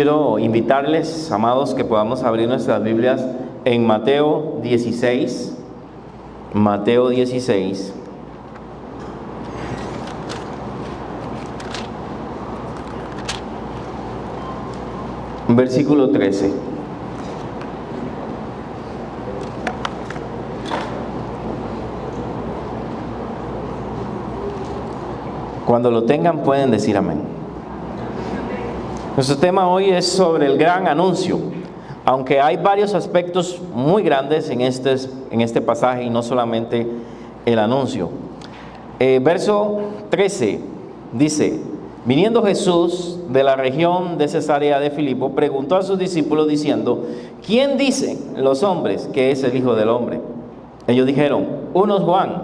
Quiero invitarles, amados, que podamos abrir nuestras Biblias en Mateo 16. Mateo 16. Versículo 13. Cuando lo tengan pueden decir amén. Nuestro tema hoy es sobre el gran anuncio, aunque hay varios aspectos muy grandes en este pasaje y no solamente el anuncio. Verso 13 dice: viniendo Jesús de la región de Cesarea de Filipo, preguntó a sus discípulos diciendo: ¿quién dicen los hombres que es el Hijo del Hombre? Ellos dijeron: unos Juan,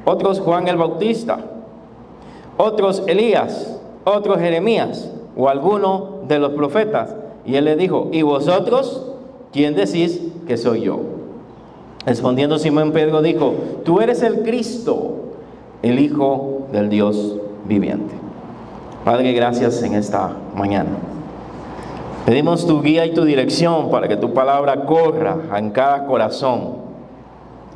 otros Juan el Bautista, otros Elías, otros Jeremías o alguno de los profetas. Y él le dijo: ¿y vosotros quién decís que soy yo? Respondiendo Simón Pedro dijo: tú eres el Cristo, el Hijo del Dios viviente. Padre, gracias en esta mañana. Pedimos tu guía y tu dirección para que tu palabra corra en cada corazón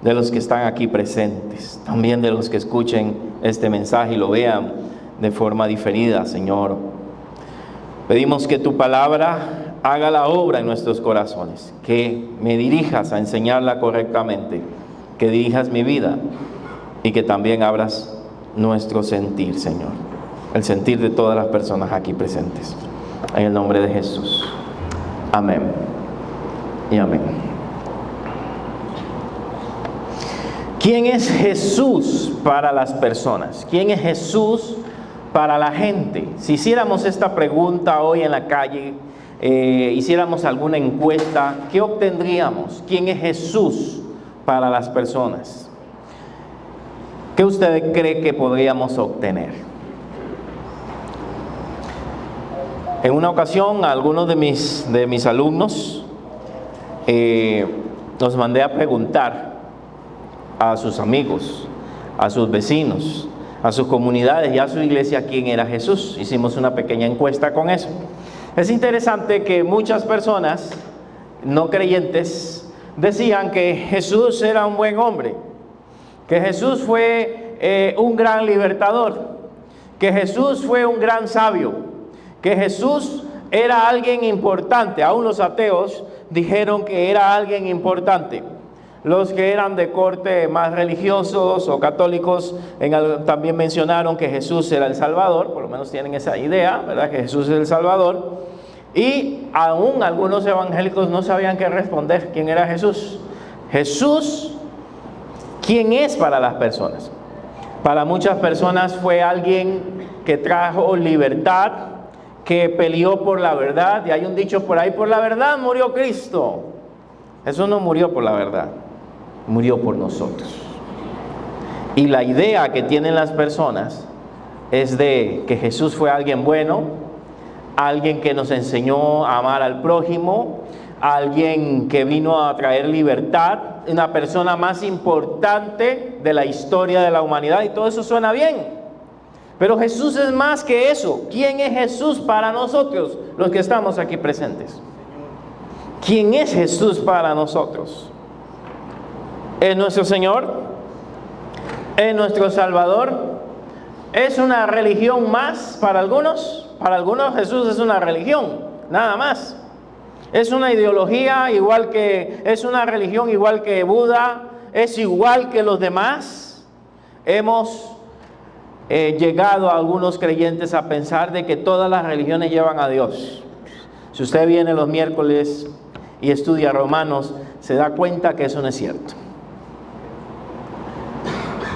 de los que están aquí presentes, también de los que escuchen este mensaje y lo vean de forma diferida, Señor. Pedimos que tu palabra haga la obra en nuestros corazones, que me dirijas a enseñarla correctamente, que dirijas mi vida y que también abras nuestro sentir, Señor, el sentir de todas las personas aquí presentes. En el nombre de Jesús. Amén y amén. ¿Quién es Jesús para las personas? ¿Quién es Jesús para la gente? Si hiciéramos esta pregunta hoy en la calle, hiciéramos alguna encuesta, ¿qué obtendríamos? ¿Quién es Jesús para las personas? ¿Qué usted cree que podríamos obtener? En una ocasión, a algunos de mis alumnos los mandé a preguntar a sus amigos, a sus vecinos, a sus comunidades y a su iglesia quién era Jesús. Hicimos una pequeña encuesta con eso. Es interesante que muchas personas no creyentes decían que Jesús era un buen hombre, que Jesús fue un gran libertador, que Jesús fue un gran sabio, que Jesús era alguien importante. Aún los ateos dijeron que era alguien importante. Los que eran de corte más religiosos o católicos también mencionaron que Jesús era el Salvador, por lo menos tienen esa idea, ¿verdad? Que Jesús es el Salvador. Y aún algunos evangélicos no sabían qué responder, quién era Jesús. Jesús, ¿quién es para las personas? Para muchas personas fue alguien que trajo libertad, que peleó por la verdad. Y hay un dicho por ahí: por la verdad murió Cristo. Jesús no murió por la verdad, murió por nosotros. Y la idea que tienen las personas es de que Jesús fue alguien bueno, alguien que nos enseñó a amar al prójimo, alguien que vino a traer libertad, una persona más importante de la historia de la humanidad, y todo eso suena bien. Pero Jesús es más que eso. ¿Quién es Jesús para nosotros, los que estamos aquí presentes? ¿Quién es Jesús para nosotros? ¿Es nuestro Señor? ¿Es nuestro Salvador? ¿Es una religión más para algunos? Para algunos Jesús es una religión, nada más. Es una ideología es una religión igual que Buda, es igual que los demás. Hemos llegado a algunos creyentes a pensar de que todas las religiones llevan a Dios. Si usted viene los miércoles y estudia Romanos, se da cuenta que eso no es cierto.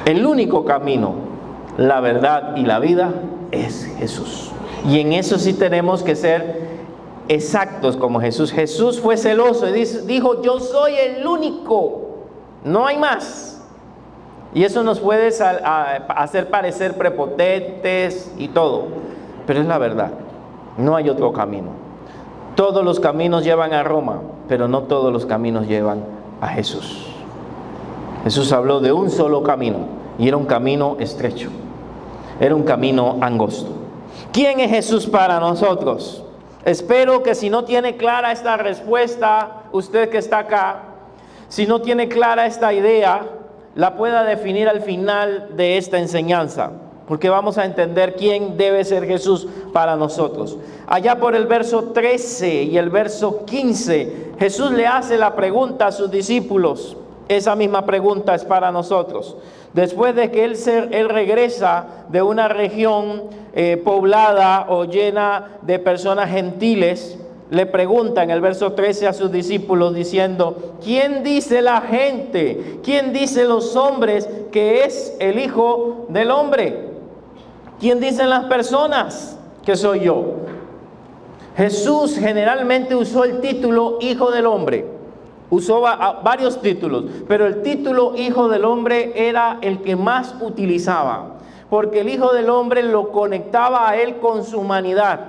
El único camino, la verdad y la vida es Jesús. Y en eso sí tenemos que ser exactos como Jesús. Jesús fue celoso y dijo: yo soy el único, no hay más. Y eso nos puede hacer parecer prepotentes y todo, pero es la verdad. No hay otro camino. Todos los caminos llevan a Roma, pero no todos los caminos llevan a Jesús. Jesús habló de un solo camino, y era un camino estrecho, era un camino angosto. ¿Quién es Jesús para nosotros? Espero que si no tiene clara esta respuesta, usted que está acá, si no tiene clara esta idea, la pueda definir al final de esta enseñanza, porque vamos a entender quién debe ser Jesús para nosotros. Allá por el verso 13 y el verso 15, Jesús le hace la pregunta a sus discípulos. Esa misma pregunta es para nosotros. Después de que él regresa de una región poblada o llena de personas gentiles, le pregunta en el verso 13 a sus discípulos diciendo: ¿quién dice la gente? ¿Quién dice los hombres que es el Hijo del Hombre? ¿Quién dicen las personas que soy yo? Jesús generalmente usó el título Hijo del Hombre. Usó varios títulos, pero el título Hijo del Hombre era el que más utilizaba, porque el Hijo del Hombre lo conectaba a él con su humanidad.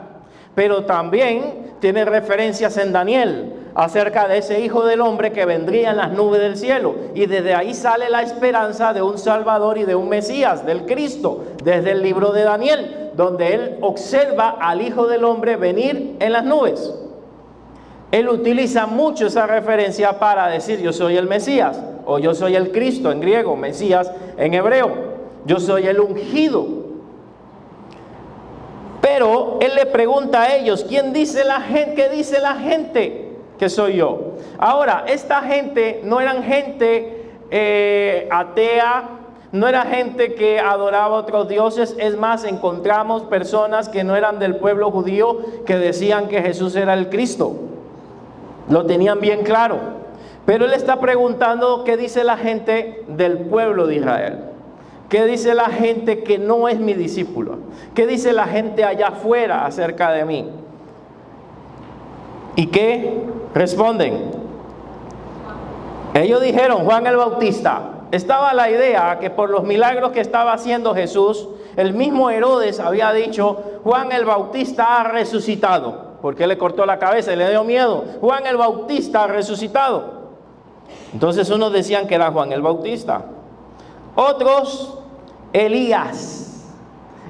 Pero también tiene referencias en Daniel acerca de ese Hijo del Hombre que vendría en las nubes del cielo. Y desde ahí sale la esperanza de un Salvador y de un Mesías, del Cristo, desde el libro de Daniel, donde él observa al Hijo del Hombre venir en las nubes. Él utiliza mucho esa referencia para decir: yo soy el Mesías, o yo soy el Cristo en griego, Mesías en hebreo, yo soy el ungido. Pero él le pregunta a ellos: ¿quién dice la gente? ¿Qué dice la gente que soy yo? Ahora, esta gente no eran gente atea, no era gente que adoraba a otros dioses. Es más, encontramos personas que no eran del pueblo judío que decían que Jesús era el Cristo. Lo tenían bien claro. Pero él está preguntando: ¿qué dice la gente del pueblo de Israel? ¿Qué dice la gente que no es mi discípulo? ¿Qué dice la gente allá afuera acerca de mí? ¿Y qué responden? Ellos dijeron: Juan el Bautista. Estaba la idea que por los milagros que estaba haciendo Jesús, el mismo Herodes había dicho: Juan el Bautista ha resucitado, porque le cortó la cabeza y le dio miedo. Juan el Bautista ha resucitado. Entonces unos decían que era Juan el Bautista, otros Elías.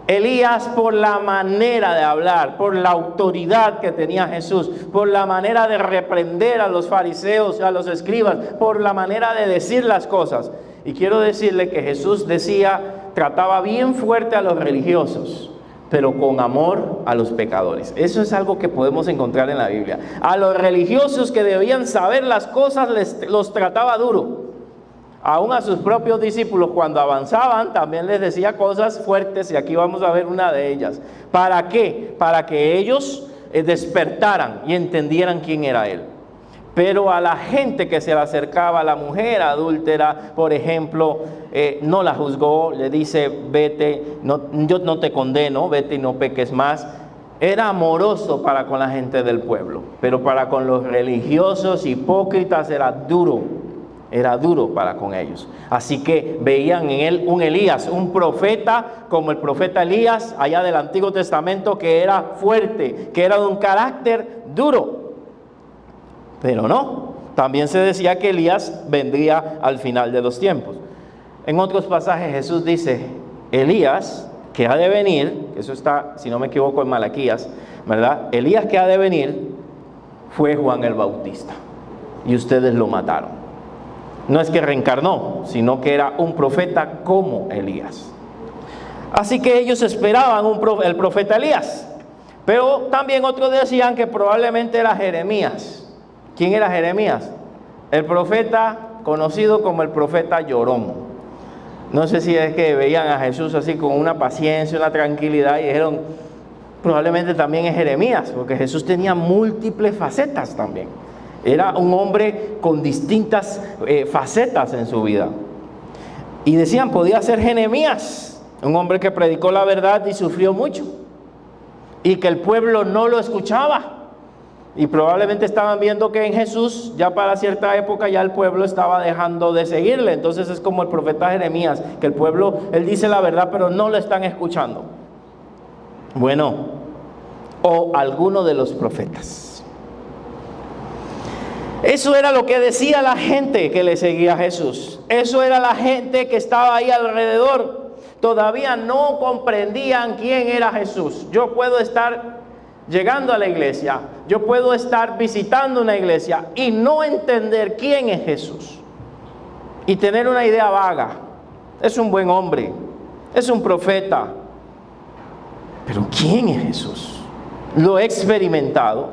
Elías, por la manera de hablar, por la autoridad que tenía Jesús, por la manera de reprender a los fariseos, a los escribas, por la manera de decir las cosas. Y quiero decirle que Jesús trataba bien fuerte a los religiosos, pero con amor a los pecadores. Eso es algo que podemos encontrar en la Biblia. A los religiosos que debían saber las cosas los trataba duro. Aún a sus propios discípulos, cuando avanzaban, también les decía cosas fuertes, y aquí vamos a ver una de ellas. ¿Para qué? Para que ellos despertaran y entendieran quién era Él. Pero a la gente que se le acercaba, a la mujer adúltera, por ejemplo, no la juzgó, le dice: vete, yo no te condeno, vete y no peques más. Era amoroso para con la gente del pueblo, pero para con los religiosos hipócritas era duro para con ellos. Así que veían en él un Elías, un profeta como el profeta Elías allá del Antiguo Testamento, que era fuerte, que era de un carácter duro. Pero no, también se decía que Elías vendría al final de los tiempos. En otros pasajes Jesús dice: Elías que ha de venir, eso está, si no me equivoco, en Malaquías, ¿verdad? Elías que ha de venir fue Juan el Bautista, y ustedes lo mataron. No es que reencarnó, sino que era un profeta como Elías. Así que ellos esperaban el profeta Elías. Pero también otros decían que probablemente era Jeremías. ¿Quién era Jeremías? El profeta conocido como el profeta llorón. No sé si es que veían a Jesús así con una paciencia, una tranquilidad, y dijeron: probablemente también es Jeremías, porque Jesús tenía múltiples facetas también. Era un hombre con distintas facetas en su vida. Y decían: podía ser Jeremías, un hombre que predicó la verdad y sufrió mucho, y que el pueblo no lo escuchaba. Y probablemente estaban viendo que en Jesús, ya para cierta época, ya el pueblo estaba dejando de seguirle. Entonces es como el profeta Jeremías, que el pueblo, él dice la verdad, pero no lo están escuchando. Bueno, o alguno de los profetas. Eso era lo que decía la gente que le seguía a Jesús. Eso era la gente que estaba ahí alrededor. todavía no comprendían quién era Jesús. Yo puedo estar llegando a la iglesia, yo puedo estar visitando una iglesia y no entender quién es Jesús. Y tener una idea vaga. Es un buen hombre, es un profeta. Pero ¿quién es Jesús? Lo he experimentado,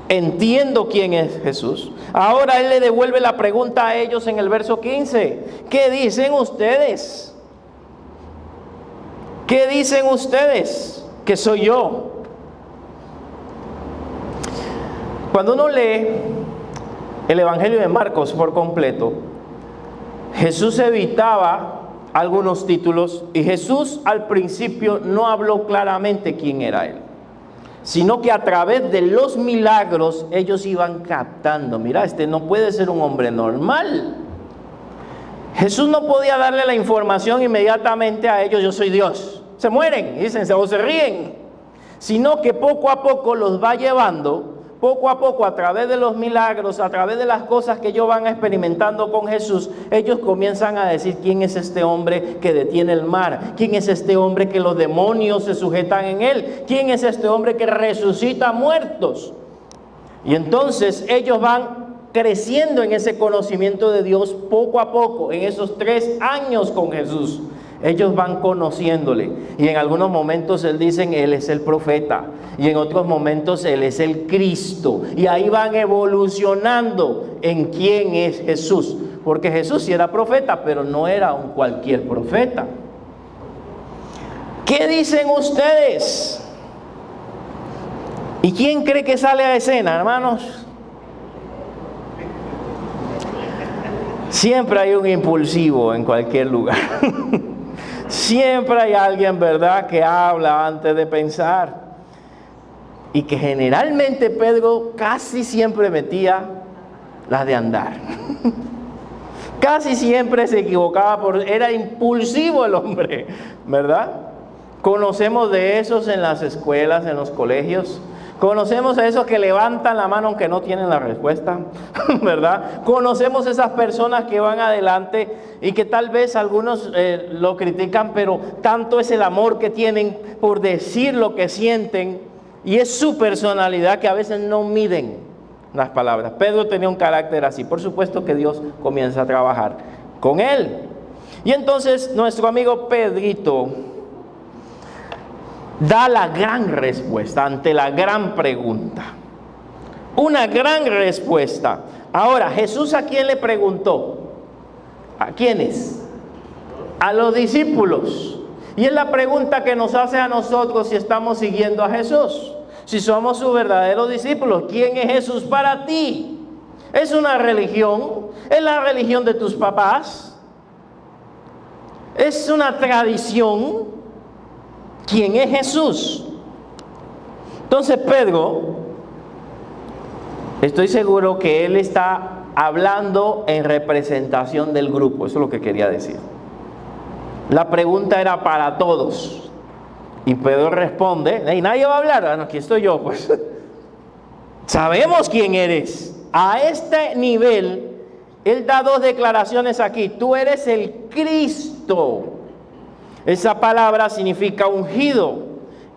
entiendo quién es Jesús. Ahora Él le devuelve la pregunta a ellos en el verso 15. ¿Qué dicen ustedes? ¿Qué dicen ustedes que soy yo? Cuando uno lee el Evangelio de Marcos por completo, Jesús evitaba algunos títulos y Jesús al principio no habló claramente quién era Él, sino que a través de los milagros ellos iban captando, mira, este no puede ser un hombre normal. Jesús no podía darle la información inmediatamente a ellos, yo soy Dios. Se mueren, dicen, o se ríen, sino que poco a poco los va llevando. Poco a poco, a través de los milagros, a través de las cosas que ellos van experimentando con Jesús, ellos comienzan a decir, ¿quién es este hombre que detiene el mar? ¿Quién es este hombre que los demonios se sujetan en él? ¿Quién es este hombre que resucita muertos? Y entonces ellos van creciendo en ese conocimiento de Dios poco a poco, en esos 3 años con Jesús. Ellos van conociéndole y en algunos momentos dicen Él es el profeta y en otros momentos Él es el Cristo, y ahí van evolucionando en quién es Jesús, porque Jesús sí era profeta, pero no era un cualquier profeta. ¿Qué dicen ustedes? ¿Y quién cree que sale a escena, hermanos? Siempre hay un impulsivo en cualquier lugar. Siempre hay alguien, ¿verdad?, que habla antes de pensar. Y que generalmente Pedro casi siempre metía las de andar. Casi siempre se equivocaba, era impulsivo el hombre, ¿verdad? Conocemos de esos en las escuelas, en los colegios. Conocemos a esos que levantan la mano aunque no tienen la respuesta, ¿verdad? Conocemos esas personas que van adelante y que tal vez algunos lo critican, pero tanto es el amor que tienen por decir lo que sienten y es su personalidad que a veces no miden las palabras. Pedro tenía un carácter así. Por supuesto que Dios comienza a trabajar con él. Y entonces nuestro amigo Pedrito da la gran respuesta ante la gran pregunta. Una gran respuesta. Ahora, Jesús, ¿a quién le preguntó? ¿A quiénes? A los discípulos. Y es la pregunta que nos hace a nosotros si estamos siguiendo a Jesús. Si somos sus verdaderos discípulos. ¿Quién es Jesús para ti? ¿Es una religión? ¿Es la religión de tus papás? ¿Es una tradición? ¿Quién es Jesús? Entonces Pedro, estoy seguro que él está hablando en representación del grupo. Eso es lo que quería decir. La pregunta era para todos. Y Pedro responde, ¿y nadie va a hablar? Bueno, aquí estoy yo, pues. Sabemos quién eres. A este nivel, él da 2 declaraciones aquí. Tú eres el Cristo. Esa palabra significa ungido,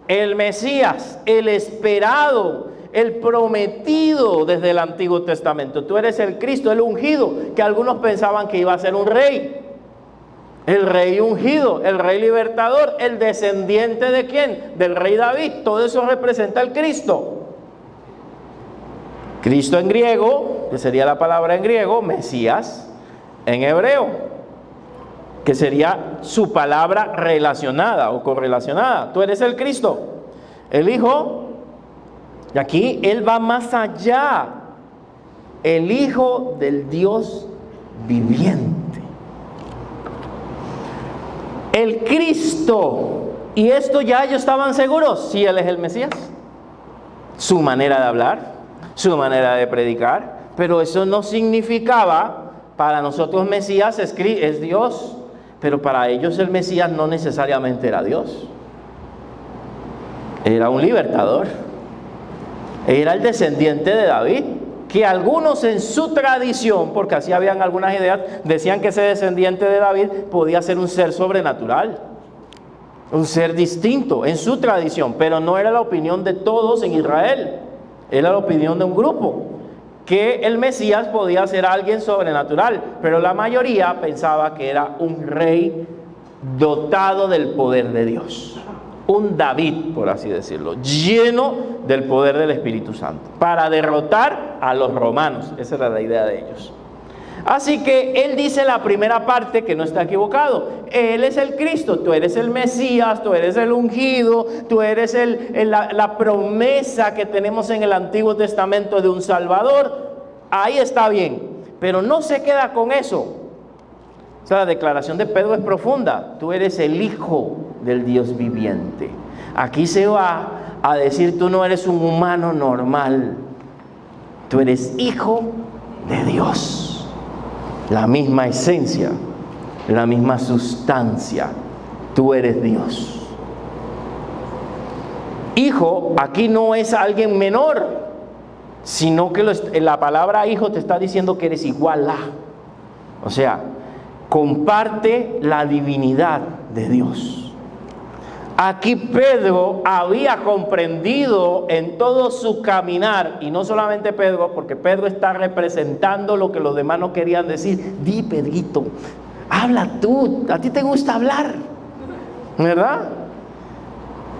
el Mesías, el esperado, el prometido desde el Antiguo Testamento. Tú eres el Cristo, el ungido, que algunos pensaban que iba a ser un rey. El rey ungido, el rey libertador, el descendiente ¿de quién? Del rey David. Todo eso representa al Cristo. Cristo en griego, que sería la palabra en griego, Mesías en hebreo, que sería su palabra relacionada o correlacionada. Tú eres el Cristo, el Hijo, y aquí Él va más allá, el Hijo del Dios viviente. El Cristo, y esto ya ellos estaban seguros, si Él es el Mesías, su manera de hablar, su manera de predicar, pero eso no significaba, para nosotros Mesías es Dios. Pero para ellos el Mesías no necesariamente era Dios. Era un libertador. Era el descendiente de David. Que algunos en su tradición, porque así habían algunas ideas, decían que ese descendiente de David podía ser un ser sobrenatural. un ser distinto en su tradición, pero no era la opinión de todos en Israel, era la opinión de un grupo, que el Mesías podía ser alguien sobrenatural, pero la mayoría pensaba que era un rey dotado del poder de Dios, un David, por así decirlo, lleno del poder del Espíritu Santo, para derrotar a los romanos. Esa era la idea de ellos. Así que él dice la primera parte que no está equivocado. Él es el Cristo, tú eres el Mesías, tú eres el ungido, tú eres la promesa que tenemos en el Antiguo Testamento de un Salvador. Ahí está bien, pero no se queda con eso. O sea, la declaración de Pedro es profunda. Tú eres el Hijo del Dios viviente. Aquí se va a decir, tú no eres un humano normal. Tú eres Hijo de Dios. La misma esencia, la misma sustancia. Tú eres Dios. Hijo, aquí no es alguien menor, sino que la palabra hijo te está diciendo que eres igual a. O sea, comparte la divinidad de Dios. Aquí Pedro había comprendido en todo su caminar, y no solamente Pedro, porque Pedro está representando lo que los demás no querían decir. Di, Pedrito, habla tú, a ti te gusta hablar, ¿verdad?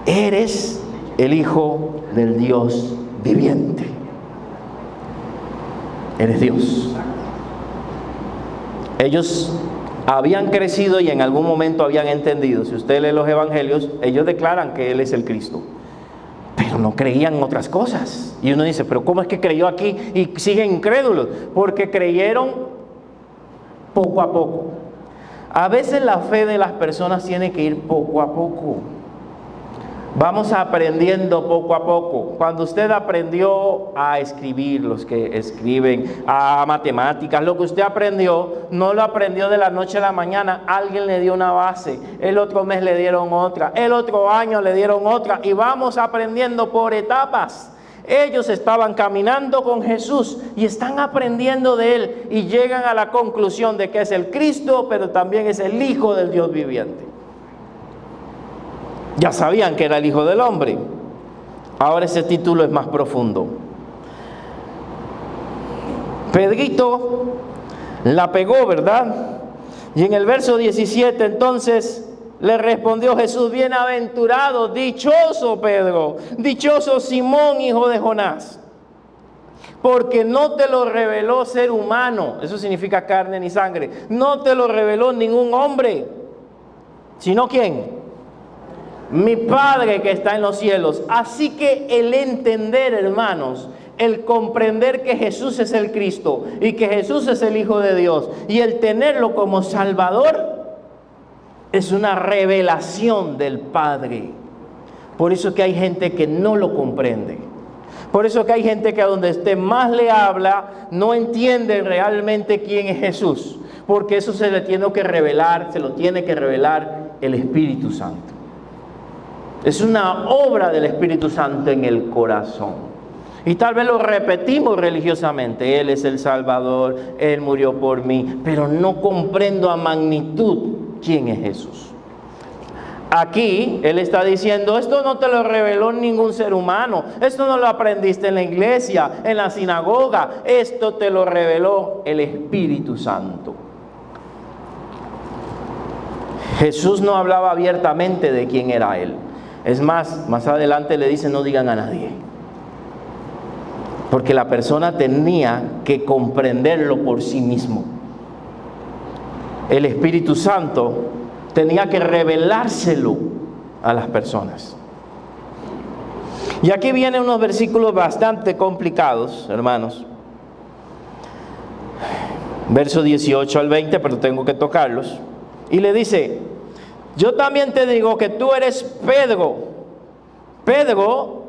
Eres el Hijo del Dios viviente. Eres Dios. Ellos habían crecido y en algún momento habían entendido. Si usted lee los evangelios, ellos declaran que Él es el Cristo, pero no creían en otras cosas. Y uno dice, pero ¿cómo es que creyó aquí y siguen incrédulos? Porque creyeron poco a poco. A veces la fe de las personas tiene que ir poco a poco. Vamos aprendiendo poco a poco. Cuando usted aprendió a escribir, los que escriben, a matemáticas, lo que usted aprendió, no lo aprendió de la noche a la mañana. Alguien le dio una base, el otro mes le dieron otra, el otro año le dieron otra, y vamos aprendiendo por etapas. Ellos estaban caminando con Jesús y están aprendiendo de Él y llegan a la conclusión de que es el Cristo, pero también es el Hijo del Dios viviente. Ya sabían que era el Hijo del Hombre. Ahora ese título es más profundo. Pedrito la pegó, ¿verdad? Y en el verso 17 entonces le respondió Jesús: bienaventurado, dichoso Pedro, dichoso Simón, hijo de Jonás, porque no te lo reveló ser humano, eso significa carne ni sangre, no te lo reveló ningún hombre, sino ¿quién? Mi Padre que está en los cielos. Así que el entender, hermanos, el comprender que Jesús es el Cristo y que Jesús es el Hijo de Dios y el tenerlo como Salvador es una revelación del Padre. Por eso que hay gente que no lo comprende. Por eso que hay gente que a donde usted más le habla no entiende realmente quién es Jesús, porque eso se le tiene que revelar, se lo tiene que revelar el Espíritu Santo. Es una obra del Espíritu Santo en el corazón. Y tal vez lo repetimos religiosamente: Él es el Salvador, Él murió por mí, pero no comprendo a magnitud quién es Jesús. Aquí Él está diciendo: esto no te lo reveló ningún ser humano, esto no lo aprendiste en la iglesia, en la sinagoga, esto te lo reveló el Espíritu Santo. Jesús no hablaba abiertamente de quién era Él. Es más adelante le dice: no digan a nadie. Porque la persona tenía que comprenderlo por sí mismo. El Espíritu Santo tenía que revelárselo a las personas. Y aquí vienen unos versículos bastante complicados, hermanos. Verso 18 al 20, pero tengo que tocarlos. Y le dice: yo también te digo que tú eres Pedro. Pedro,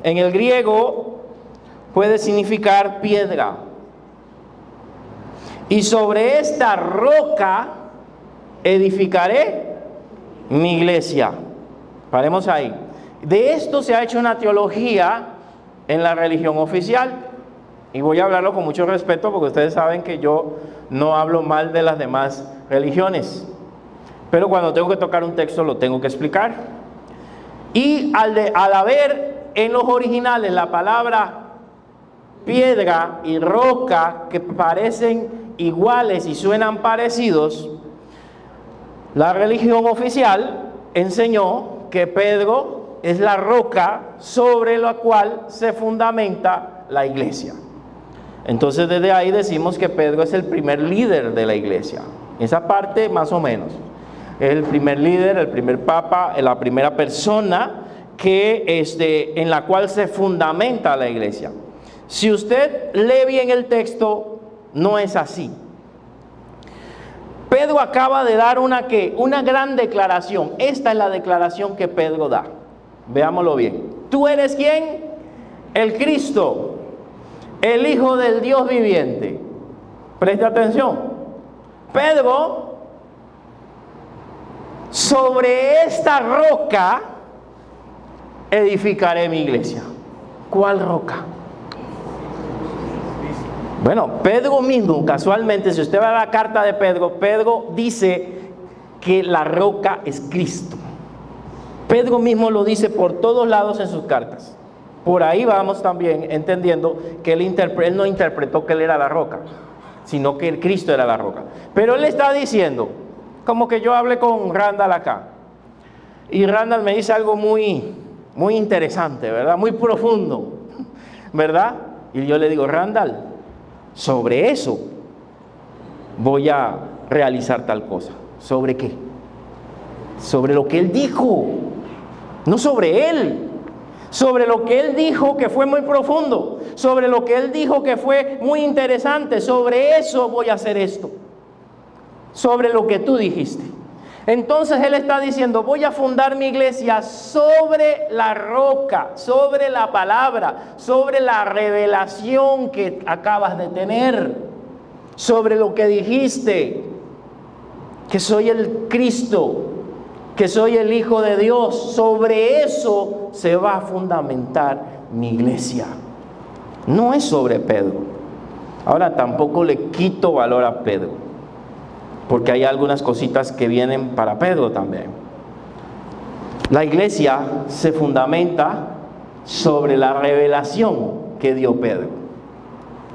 en el griego, puede significar piedra. Y sobre esta roca edificaré mi iglesia. Paremos ahí. De esto se ha hecho una teología en la religión oficial. Y voy a hablarlo con mucho respeto, porque ustedes saben que yo no hablo mal de las demás religiones. pero cuando tengo que tocar un texto lo tengo que explicar. Y al haber en los originales la palabra piedra y roca que parecen iguales y suenan parecidos, la religión oficial enseñó que Pedro es la roca sobre la cual se fundamenta la iglesia. Entonces desde ahí decimos que Pedro es el primer líder de la iglesia. Esa parte más o menos. Es el primer líder, el primer papa, la primera persona en la cual se fundamenta la iglesia. Si usted lee bien el texto, no es así. Pedro acaba de dar una gran declaración. Esta es la declaración que Pedro da. Veámoslo bien. ¿Tú eres quién? El Cristo, el Hijo del Dios viviente. Preste atención. Pedro, sobre esta roca edificaré mi iglesia. ¿Cuál roca? Bueno, Pedro mismo, casualmente, si usted va a la carta de Pedro, Pedro dice que la roca es Cristo. Pedro mismo lo dice por todos lados en sus cartas. Por ahí vamos también entendiendo que él no interpretó que él era la roca, sino que el Cristo era la roca. Pero él está diciendo, como que yo hablé con Randall acá, y Randall me dice algo muy interesante, ¿verdad? Muy profundo, ¿verdad? Y yo le digo, Randall, sobre eso voy a realizar tal cosa. ¿Sobre qué? Sobre lo que él dijo, no sobre él. Sobre lo que él dijo que fue muy profundo, sobre lo que él dijo que fue muy interesante. Sobre eso voy a hacer esto, sobre lo que tú dijiste. Entonces él está diciendo, voy a fundar mi iglesia sobre la roca, sobre la palabra, sobre la revelación que acabas de tener, sobre lo que dijiste, que soy el Cristo, que soy el Hijo de Dios. Sobre eso se va a fundamentar mi iglesia. No es sobre Pedro. Ahora tampoco le quito valor a Pedro, porque hay algunas cositas que vienen para Pedro también. La iglesia se fundamenta sobre la revelación que dio Pedro,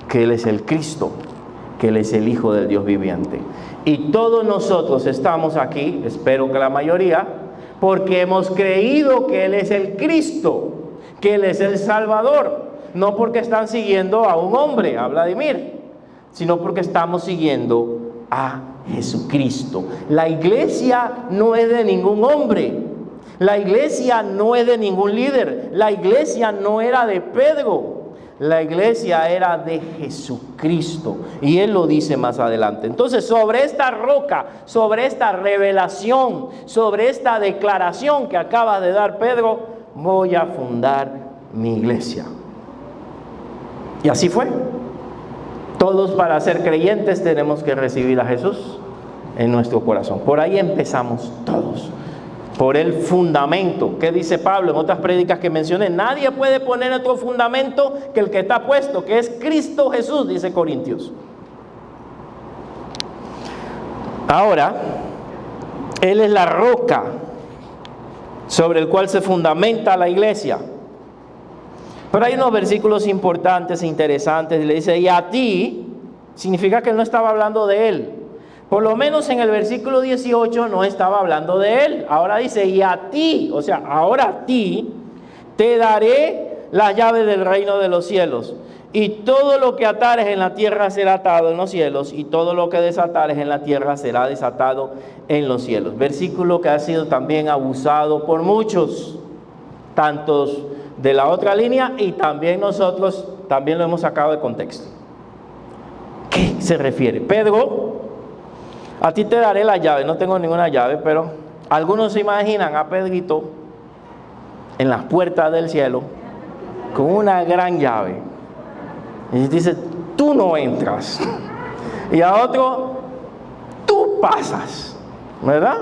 que Él es el Cristo, que Él es el Hijo del Dios viviente. Y todos nosotros estamos aquí, espero que la mayoría, porque hemos creído que Él es el Cristo, que Él es el Salvador. No porque están siguiendo a un hombre, a Vladimir, sino porque estamos siguiendo a Jesucristo. La iglesia no es de ningún hombre. La iglesia no es de ningún líder. La iglesia no era de Pedro. La iglesia era de Jesucristo. Y Él lo dice más adelante. Entonces, sobre esta roca, sobre esta revelación, sobre esta declaración que acaba de dar Pedro, voy a fundar mi iglesia. Y así fue. Todos, para ser creyentes, tenemos que recibir a Jesús en nuestro corazón. Por ahí empezamos todos. Por el fundamento. ¿Qué dice Pablo en otras prédicas que mencioné? Nadie puede poner otro fundamento que el que está puesto, que es Cristo Jesús, dice Corintios. Ahora, Él es la roca sobre el cual se fundamenta la iglesia. Pero hay unos versículos importantes e interesantes. Le dice, y a ti, significa que Él no estaba hablando de Él. Por lo menos en el versículo 18 no estaba hablando de Él. Ahora dice, y a ti, o sea, ahora a ti, te daré las llaves del reino de los cielos. Y todo lo que atares en la tierra será atado en los cielos, y todo lo que desatares en la tierra será desatado en los cielos. Versículo que ha sido también abusado por muchos, tantos de la otra línea, y también nosotros también lo hemos sacado de contexto. ¿Qué se refiere? Pedro, a ti te daré la llave. No tengo ninguna llave, pero algunos se imaginan a Pedrito en las puertas del cielo con una gran llave. Y dice, tú no entras. Y a otro, tú pasas. ¿Verdad?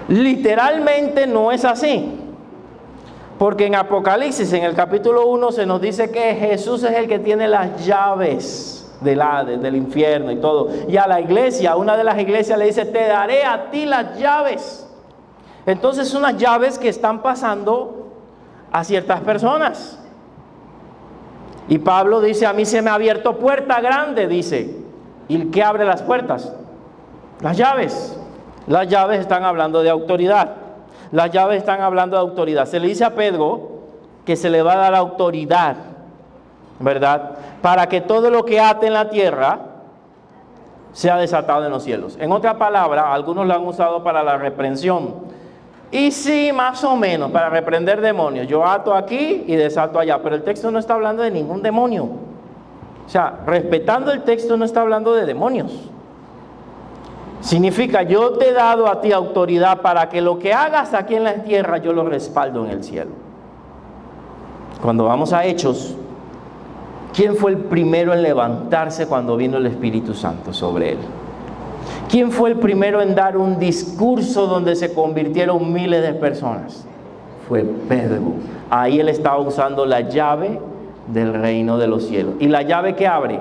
Literalmente no es así. Porque en Apocalipsis, en el capítulo 1, se nos dice que Jesús es el que tiene las llaves del Hades, del infierno y todo. Y a la iglesia, a una de las iglesias le dice, te daré a ti las llaves. Entonces unas llaves que están pasando a ciertas personas. Y Pablo dice, a mí se me ha abierto puerta grande, dice. ¿Y qué abre las puertas? Las llaves. Las llaves están hablando de autoridad. Las llaves están hablando de autoridad. Se le dice a Pedro que se le va a dar autoridad, ¿verdad? Para que todo lo que ate en la tierra sea desatado en los cielos. En otra palabra, algunos lo han usado para la reprensión. Y sí, más o menos, para reprender demonios. Yo ato aquí y desato allá. Pero el texto no está hablando de ningún demonio. O sea, respetando el texto no está hablando de demonios. Significa, yo te he dado a ti autoridad para que lo que hagas aquí en la tierra, yo lo respaldo en el cielo. Cuando vamos a Hechos, ¿quién fue el primero en levantarse cuando vino el Espíritu Santo sobre él? ¿Quién fue el primero en dar un discurso donde se convirtieron miles de personas? Fue Pedro. Ahí él estaba usando la llave del reino de los cielos. ¿Y la llave que abre?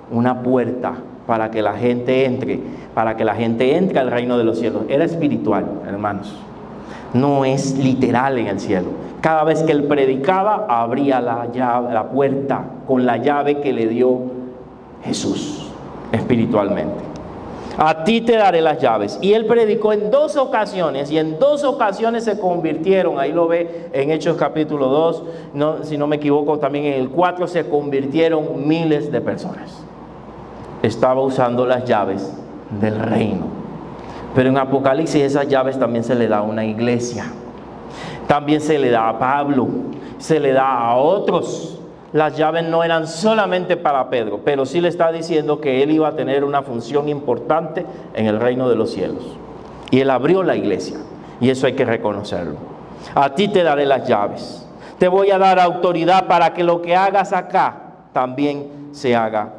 Una puerta para que la gente entre, para que la gente entre al reino de los cielos. Era espiritual, hermanos. No es literal en el cielo. Cada vez que él predicaba, abría la llave, la puerta con la llave que le dio Jesús espiritualmente. A ti te daré las llaves. Y él predicó en 2 ocasiones, y en 2 ocasiones se convirtieron. Ahí lo ve en Hechos capítulo 2, si no me equivoco, también en el 4 se convirtieron miles de personas. Estaba usando las llaves del reino. Pero en Apocalipsis esas llaves también se le da a una iglesia. También se le da a Pablo, se le da a otros. Las llaves no eran solamente para Pedro, pero sí le está diciendo que él iba a tener una función importante en el reino de los cielos. Y él abrió la iglesia, y eso hay que reconocerlo. A ti te daré las llaves. Te voy a dar autoridad para que lo que hagas acá también se haga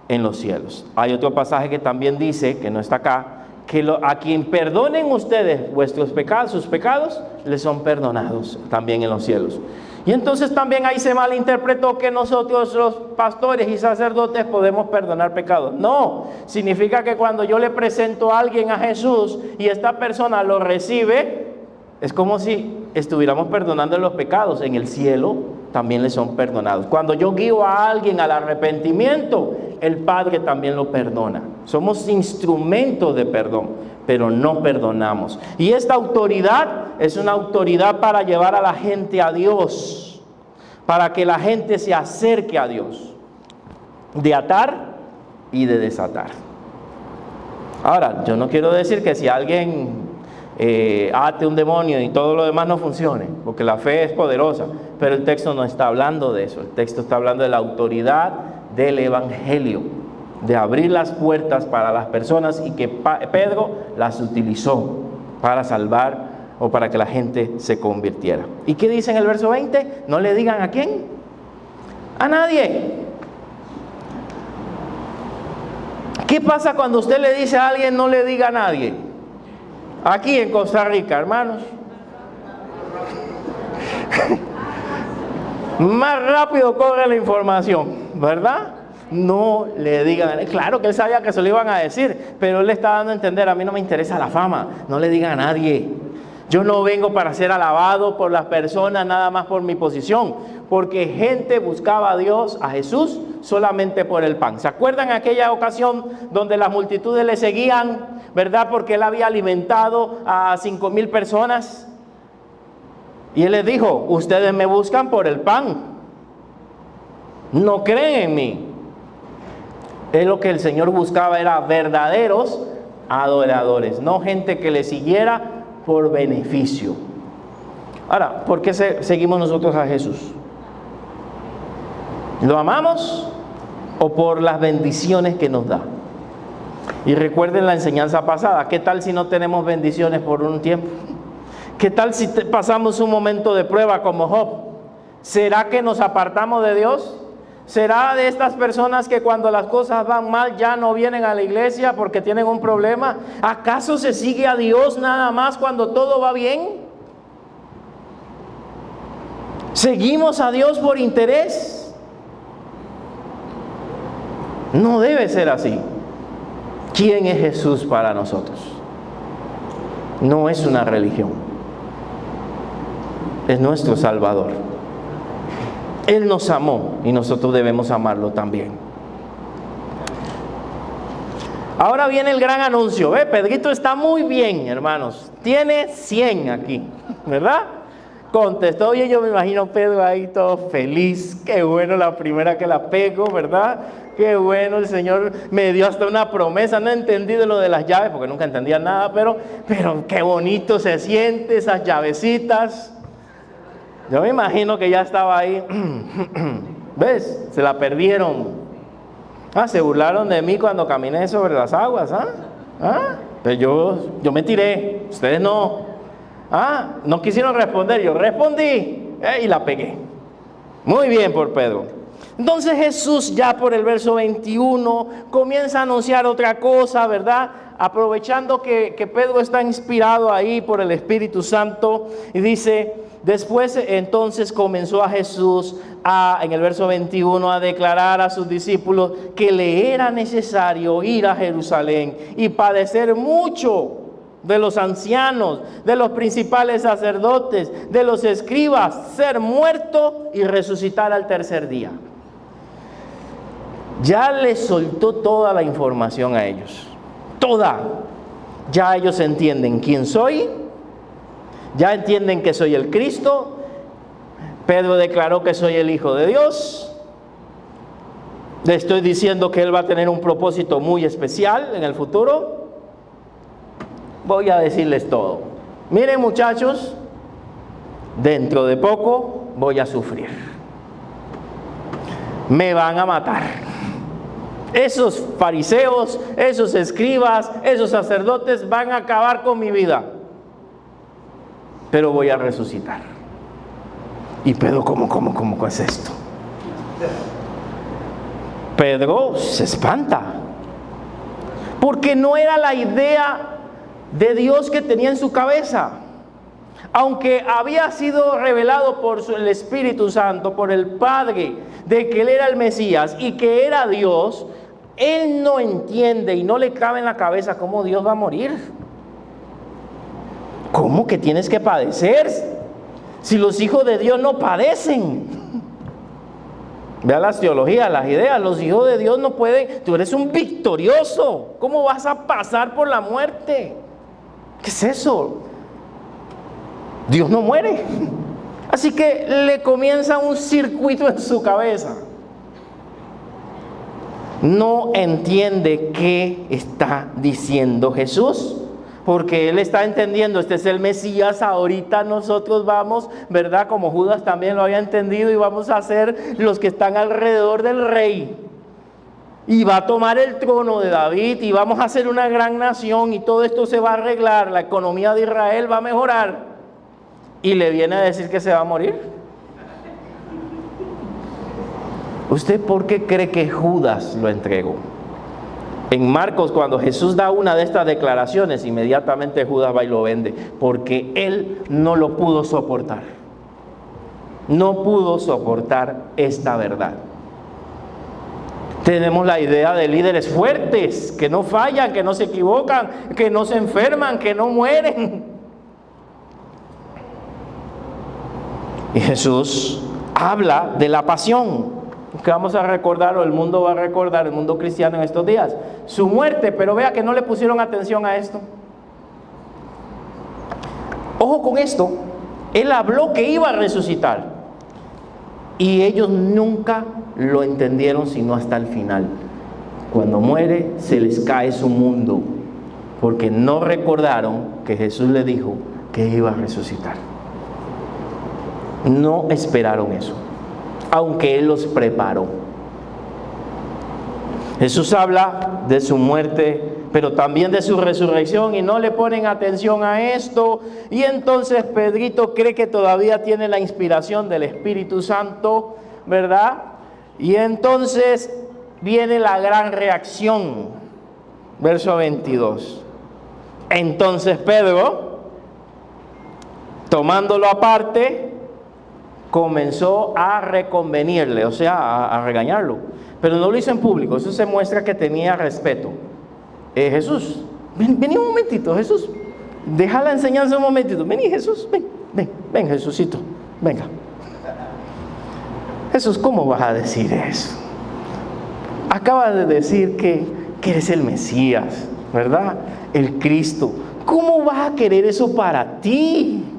en los cielos. Hay otro pasaje que también dice, que no está acá, que a quien perdonen ustedes vuestros pecados, sus pecados, les son perdonados también en los cielos. Y entonces también ahí se malinterpretó que nosotros los pastores y sacerdotes podemos perdonar pecados. No, significa que cuando yo le presento a alguien a Jesús y esta persona lo recibe, es como si estuviéramos perdonando los pecados. En el cielo también les son perdonados. Cuando yo guío a alguien al arrepentimiento, el Padre también lo perdona. Somos instrumentos de perdón, pero no perdonamos. Y esta autoridad es una autoridad para llevar a la gente a Dios, para que la gente se acerque a Dios, de atar y de desatar. Ahora, yo no quiero decir que si alguien ate un demonio y todo lo demás no funcione, porque la fe es poderosa, pero el texto no está hablando de eso. El texto está hablando de la autoridad del evangelio, de abrir las puertas para las personas, y que Pedro las utilizó para salvar o para que la gente se convirtiera. ¿Y qué dice en el verso 20? No le digan a quién, a nadie. ¿Qué pasa cuando usted le dice a alguien no le diga a nadie? Aquí en Costa Rica, hermanos, más rápido corre la información, ¿verdad? No le digan, claro que él sabía que se lo iban a decir, pero él le está dando a entender, a mí no me interesa la fama, no le digan a nadie. Yo no vengo para ser alabado por las personas, nada más por mi posición, porque gente buscaba a Dios, a Jesús, solamente por el pan. ¿Se acuerdan aquella ocasión donde las multitudes le seguían, verdad? Porque él había alimentado a 5,000 personas. Y él les dijo, ustedes me buscan por el pan, no creen en mí. Es lo que el Señor buscaba, era verdaderos adoradores, no gente que le siguiera por beneficio. Ahora, ¿por qué seguimos nosotros a Jesús? ¿Lo amamos o por las bendiciones que nos da? Y recuerden la enseñanza pasada, ¿qué tal si no tenemos bendiciones por un tiempo? ¿Qué tal si pasamos un momento de prueba como Job? ¿Será que nos apartamos de Dios? ¿Será de estas personas que cuando las cosas van mal ya no vienen a la iglesia porque tienen un problema? ¿Acaso se sigue a Dios nada más cuando todo va bien? ¿Seguimos a Dios por interés? No debe ser así. ¿Quién es Jesús para nosotros? No es una religión. Es nuestro Salvador. Él nos amó y nosotros debemos amarlo también. Ahora viene el gran anuncio. ¿Ve? Pedrito está muy bien, hermanos. Tiene 100 aquí, ¿verdad? Contestó bien, yo me imagino Pedro ahí todo feliz. Qué bueno la primera que la pego, ¿verdad? Qué bueno, el Señor me dio hasta una promesa. No he entendido lo de las llaves, porque nunca entendía nada, pero qué bonito se siente esas llavecitas. Yo me imagino que ya estaba ahí. ¿Ves? Se la perdieron. Se burlaron de mí cuando caminé sobre las aguas. Pero yo me tiré, ustedes no. No quisieron responder, yo respondí y la pegué. Muy bien por Pedro. Entonces Jesús ya por el verso 21 comienza a anunciar otra cosa, ¿verdad? Aprovechando que Pedro está inspirado ahí por el Espíritu Santo, y dice: después entonces comenzó a Jesús en el verso 21 a declarar a sus discípulos que le era necesario ir a Jerusalén y padecer mucho de los ancianos, de los principales sacerdotes, de los escribas, ser muerto y resucitar al tercer día. Ya les soltó toda la información a ellos, toda. Ya ellos entienden quién soy, ya entienden que soy el Cristo. Pedro declaró que soy el Hijo de Dios. Le estoy diciendo que Él va a tener un propósito muy especial en el futuro. Voy a decirles todo. Miren, muchachos, dentro de poco voy a sufrir. Me van a matar. Esos fariseos, esos escribas, esos sacerdotes van a acabar con mi vida. Pero voy a resucitar. Y Pedro, ¿cómo es esto? Pedro se espanta. Porque no era la idea de Dios que tenía en su cabeza. Aunque había sido revelado por el Espíritu Santo, por el Padre, de que Él era el Mesías y que era Dios, Él no entiende y no le cabe en la cabeza cómo Dios va a morir. ¿Cómo que tienes que padecer? Si los hijos de Dios no padecen. Vea las teologías, las ideas. Los hijos de Dios no pueden. Tú eres un victorioso. ¿Cómo vas a pasar por la muerte? ¿Qué es eso? Dios no muere. Así que le comienza un circuito en su cabeza. No entiende qué está diciendo Jesús, porque él está entendiendo, este es el Mesías, ahorita nosotros vamos, ¿verdad? Como Judas también lo había entendido, y vamos a ser los que están alrededor del rey. Y va a tomar el trono de David y vamos a ser una gran nación y todo esto se va a arreglar, la economía de Israel va a mejorar. Y le viene a decir que se va a morir. ¿Usted por qué cree que Judas lo entregó? En Marcos, cuando Jesús da una de estas declaraciones, inmediatamente Judas va y lo vende, porque él no lo pudo soportar. No pudo soportar esta verdad. Tenemos la idea de líderes fuertes, que no fallan, que no se equivocan, que no se enferman, que no mueren. Y Jesús habla de la pasión, que vamos a recordar, o el mundo va a recordar, el mundo cristiano en estos días, su muerte. Pero vea que no le pusieron atención a esto. Ojo con esto, Él habló que iba a resucitar. Y ellos nunca lo entendieron sino hasta el final. Cuando muere se les cae su mundo, porque no recordaron que Jesús le dijo que iba a resucitar. No esperaron eso, aunque Él los preparó. Jesús habla de su muerte, pero también de su resurrección, y no le ponen atención a esto. Y entonces Pedrito cree que todavía tiene la inspiración del Espíritu Santo, ¿verdad? Y entonces viene la gran reacción, verso 22. Entonces Pedro, tomándolo aparte, comenzó a reconvenirle, o sea, a regañarlo. Pero no lo hizo en público, eso se muestra que tenía respeto. Jesús, vení un momentito, Jesús, deja la enseñanza un momentito. Vení, Jesús, ven, Jesucito, venga. Jesús, ¿cómo vas a decir eso? Acabas de decir que eres el Mesías, ¿verdad? El Cristo. ¿Cómo vas a querer eso para ti?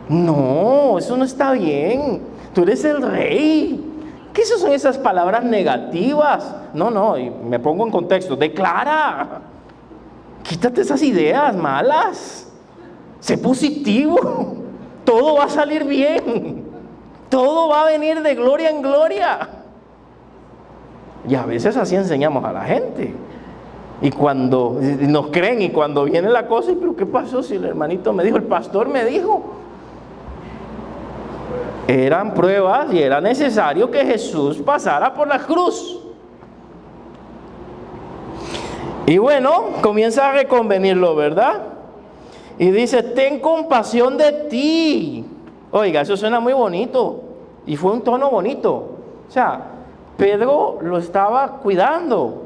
No, eso no está bien. Tú eres el rey. ¿Qué son esas palabras negativas? No, y me pongo en contexto. Declara. Quítate esas ideas malas. Sé positivo. Todo va a salir bien. Todo va a venir de gloria en gloria. Y a veces así enseñamos a la gente. Y cuando nos creen y cuando viene la cosa, ¿pero qué pasó si el hermanito me dijo, el pastor me dijo? Eran pruebas y era necesario que Jesús pasara por la cruz. Y bueno, comienza a reconvenirlo, ¿verdad? Y dice, ten compasión de ti. Oiga, eso suena muy bonito. Y fue un tono bonito. O sea, Pedro lo estaba cuidando.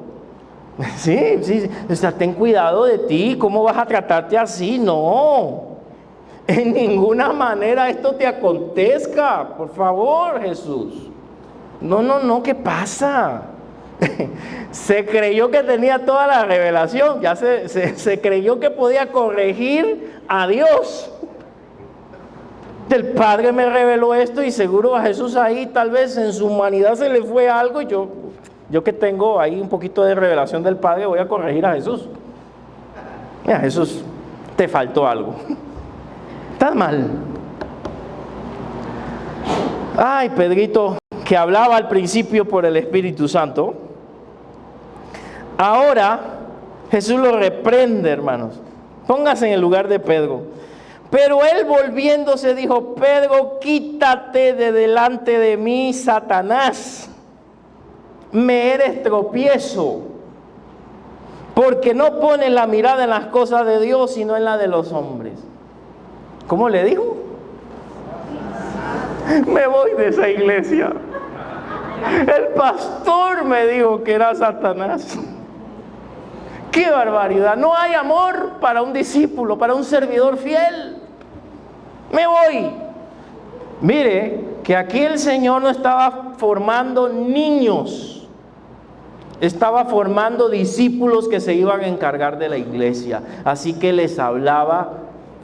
Sí. O sea, ten cuidado de ti. ¿Cómo vas a tratarte así? No. En ninguna manera esto te acontezca. Por favor, Jesús. No, ¿qué pasa? Se creyó que tenía toda la revelación. Ya se creyó que podía corregir a Dios. El Padre me reveló esto y seguro a Jesús ahí tal vez en su humanidad se le fue algo y yo que tengo ahí un poquito de revelación del Padre voy a corregir a Jesús. Mira, Jesús, te faltó algo. Estás mal. Ay, Pedrito, que hablaba al principio por el Espíritu Santo. Ahora Jesús lo reprende, hermanos. Póngase en el lugar de Pedro. Pero él volviéndose dijo, Pedro, quítate de delante de mí, Satanás. Me eres tropiezo, porque no pones la mirada en las cosas de Dios, sino en la de los hombres. ¿Cómo le dijo? Me voy de esa iglesia. El pastor me dijo que era Satanás. ¡Qué barbaridad! No hay amor para un discípulo, para un servidor fiel. Me voy. Mire, que aquí el Señor no estaba formando niños. Estaba formando discípulos que se iban a encargar de la iglesia. Así que les hablaba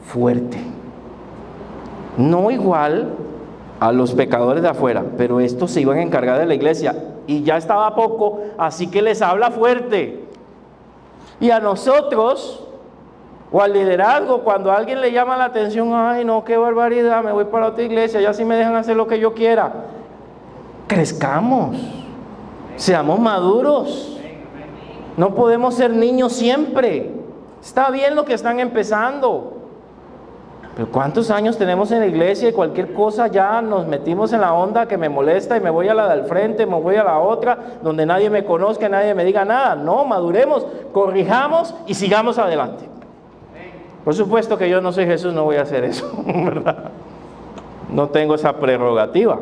fuerte. No igual a los pecadores de afuera, pero estos se iban a encargar de la iglesia. Y ya estaba poco, así que les habla fuerte. Y a nosotros, o al liderazgo, cuando a alguien le llama la atención, ay no, qué barbaridad, me voy para otra iglesia, ya sí me dejan hacer lo que yo quiera. Crezcamos, seamos maduros. No podemos ser niños siempre. Está bien lo que están empezando, pero ¿cuántos años tenemos en la iglesia y cualquier cosa ya nos metimos en la onda que me molesta y me voy a la del frente, me voy a la otra, donde nadie me conozca, nadie me diga nada? No, maduremos, corrijamos y sigamos adelante. Por supuesto que yo no soy Jesús, no voy a hacer eso, ¿verdad? No tengo esa prerrogativa.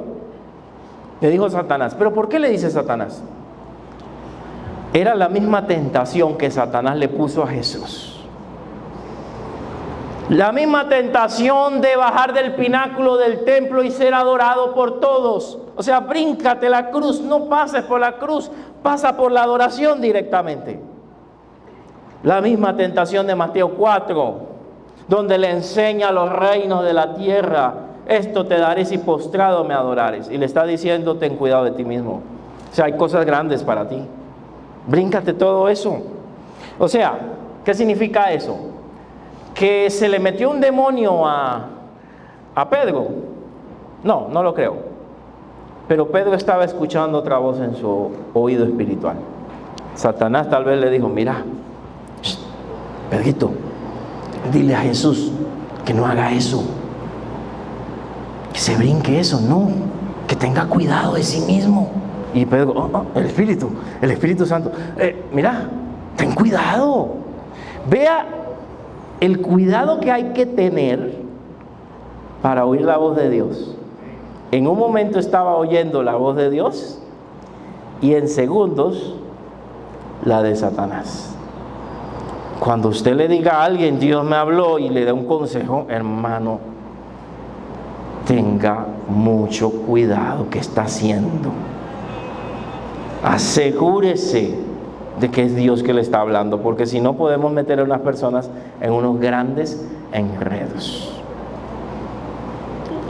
Le dijo Satanás. ¿Pero por qué le dice Satanás? Era la misma tentación que Satanás le puso a Jesús. La misma tentación de bajar del pináculo del templo y ser adorado por todos. O sea, bríncate la cruz, no pases por la cruz, pasa por la adoración directamente. La misma tentación de Mateo 4, donde le enseña los reinos de la tierra. Esto te daré si postrado me adorares. Y le está diciendo, ten cuidado de ti mismo. O sea, hay cosas grandes para ti. Bríncate todo eso. O sea, ¿qué significa eso? ¿Que se le metió un demonio a Pedro? No, no lo creo. Pero Pedro estaba escuchando otra voz en su oído espiritual. Satanás tal vez le dijo, mira, Pedrito, dile a Jesús que no haga eso. Que se brinque eso, no. Que tenga cuidado de sí mismo. Y Pedro, el Espíritu Santo. Mira, ten cuidado. Vea el cuidado que hay que tener para oír la voz de Dios. en un momento estaba oyendo la voz de Dios y en segundos la de Satanás. Cuando usted le diga a alguien, Dios me habló, y le dé un consejo, hermano, tenga mucho cuidado que está haciendo. Asegúrese de que es Dios que le está hablando, porque si no podemos meter a unas personas en unos grandes enredos.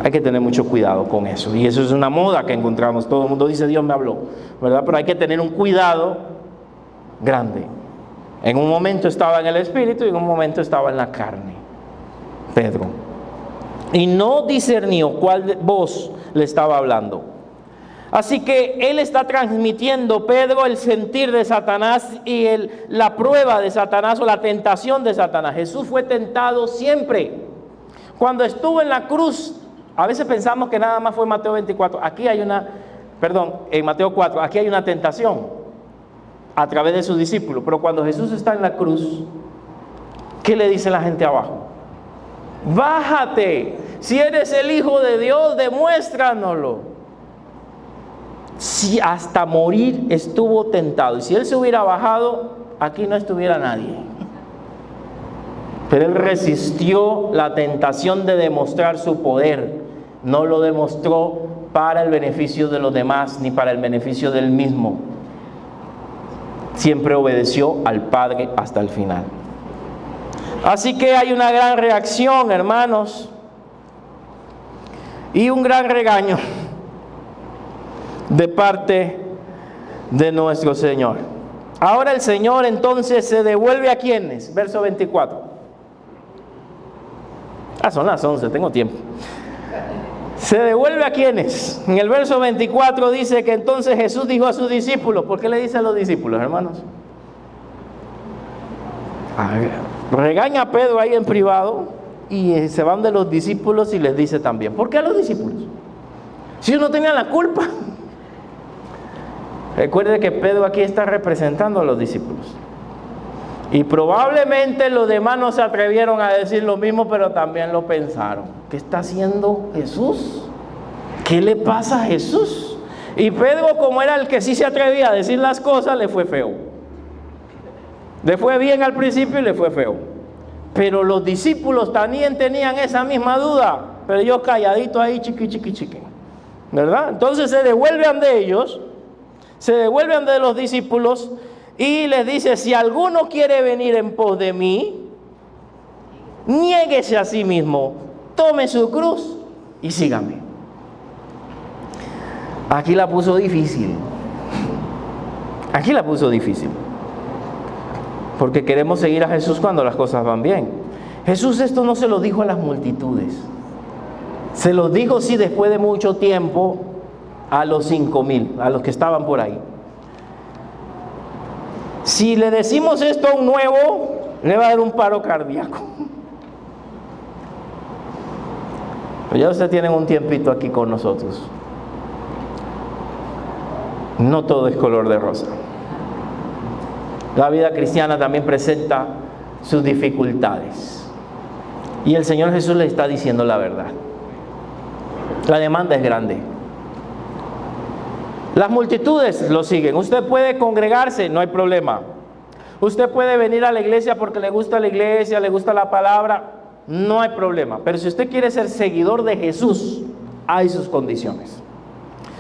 Hay que tener mucho cuidado con eso, y eso es una moda que encontramos. Todo el mundo dice Dios me habló, ¿verdad? Pero hay que tener un cuidado grande. En un momento estaba en el espíritu y en un momento estaba en la carne, Pedro, y no discernió cuál voz le estaba hablando. Así que él está transmitiendo, Pedro, el sentir de Satanás y la prueba de Satanás o la tentación de Satanás. Jesús fue tentado siempre. Cuando estuvo en la cruz, a veces pensamos que nada más fue Mateo 24. En Mateo 4, aquí hay una tentación a través de sus discípulos. Pero cuando Jesús está en la cruz, ¿qué le dice la gente abajo? Bájate, si eres el Hijo de Dios, demuéstranoslo. Si hasta morir estuvo tentado, y si él se hubiera bajado, aquí no estuviera nadie. Pero él resistió la tentación de demostrar su poder. No lo demostró para el beneficio de los demás, ni para el beneficio del mismo. Siempre obedeció al Padre hasta el final. Así que hay una gran reacción, hermanos, y un gran regaño de parte de nuestro Señor. Ahora el Señor entonces se devuelve a ¿quiénes? Verso 24. Son las 11, tengo tiempo. ¿Se devuelve a quiénes? En el verso 24 dice que entonces Jesús dijo a sus discípulos. ¿Por qué le dice a los discípulos, hermanos? Regaña a Pedro ahí en privado y se van de los discípulos y les dice también. ¿Por qué a los discípulos? Si ellos no tenían la culpa. Recuerde que Pedro aquí está representando a los discípulos. Y probablemente los demás no se atrevieron a decir lo mismo, pero también lo pensaron. ¿Qué está haciendo Jesús? ¿Qué le pasa a Jesús? Y Pedro, como era el que sí se atrevía a decir las cosas, le fue feo. Le fue bien al principio y le fue feo. Pero los discípulos también tenían esa misma duda, pero ellos calladitos ahí, chiqui. ¿Verdad? Entonces se devuelven de ellos, se devuelven de los discípulos y les dice: si alguno quiere venir en pos de mí, niéguese a sí mismo, tome su cruz y sígame. Aquí la puso difícil. Aquí la puso difícil. Porque queremos seguir a Jesús cuando las cosas van bien. Jesús esto no se lo dijo a las multitudes. Se lo dijo, sí, después de mucho tiempo, a los 5,000, a los que estaban por ahí. Si le decimos esto a un nuevo, le va a dar un paro cardíaco. Pero ya ustedes tienen un tiempito aquí con nosotros. No todo es color de rosa. La vida cristiana también presenta sus dificultades. Y el Señor Jesús le está diciendo la verdad. La demanda es grande. Las multitudes lo siguen. Usted puede congregarse, no hay problema. Usted puede venir a la iglesia porque le gusta la iglesia, le gusta la palabra, no hay problema. Pero si usted quiere ser seguidor de Jesús, hay sus condiciones.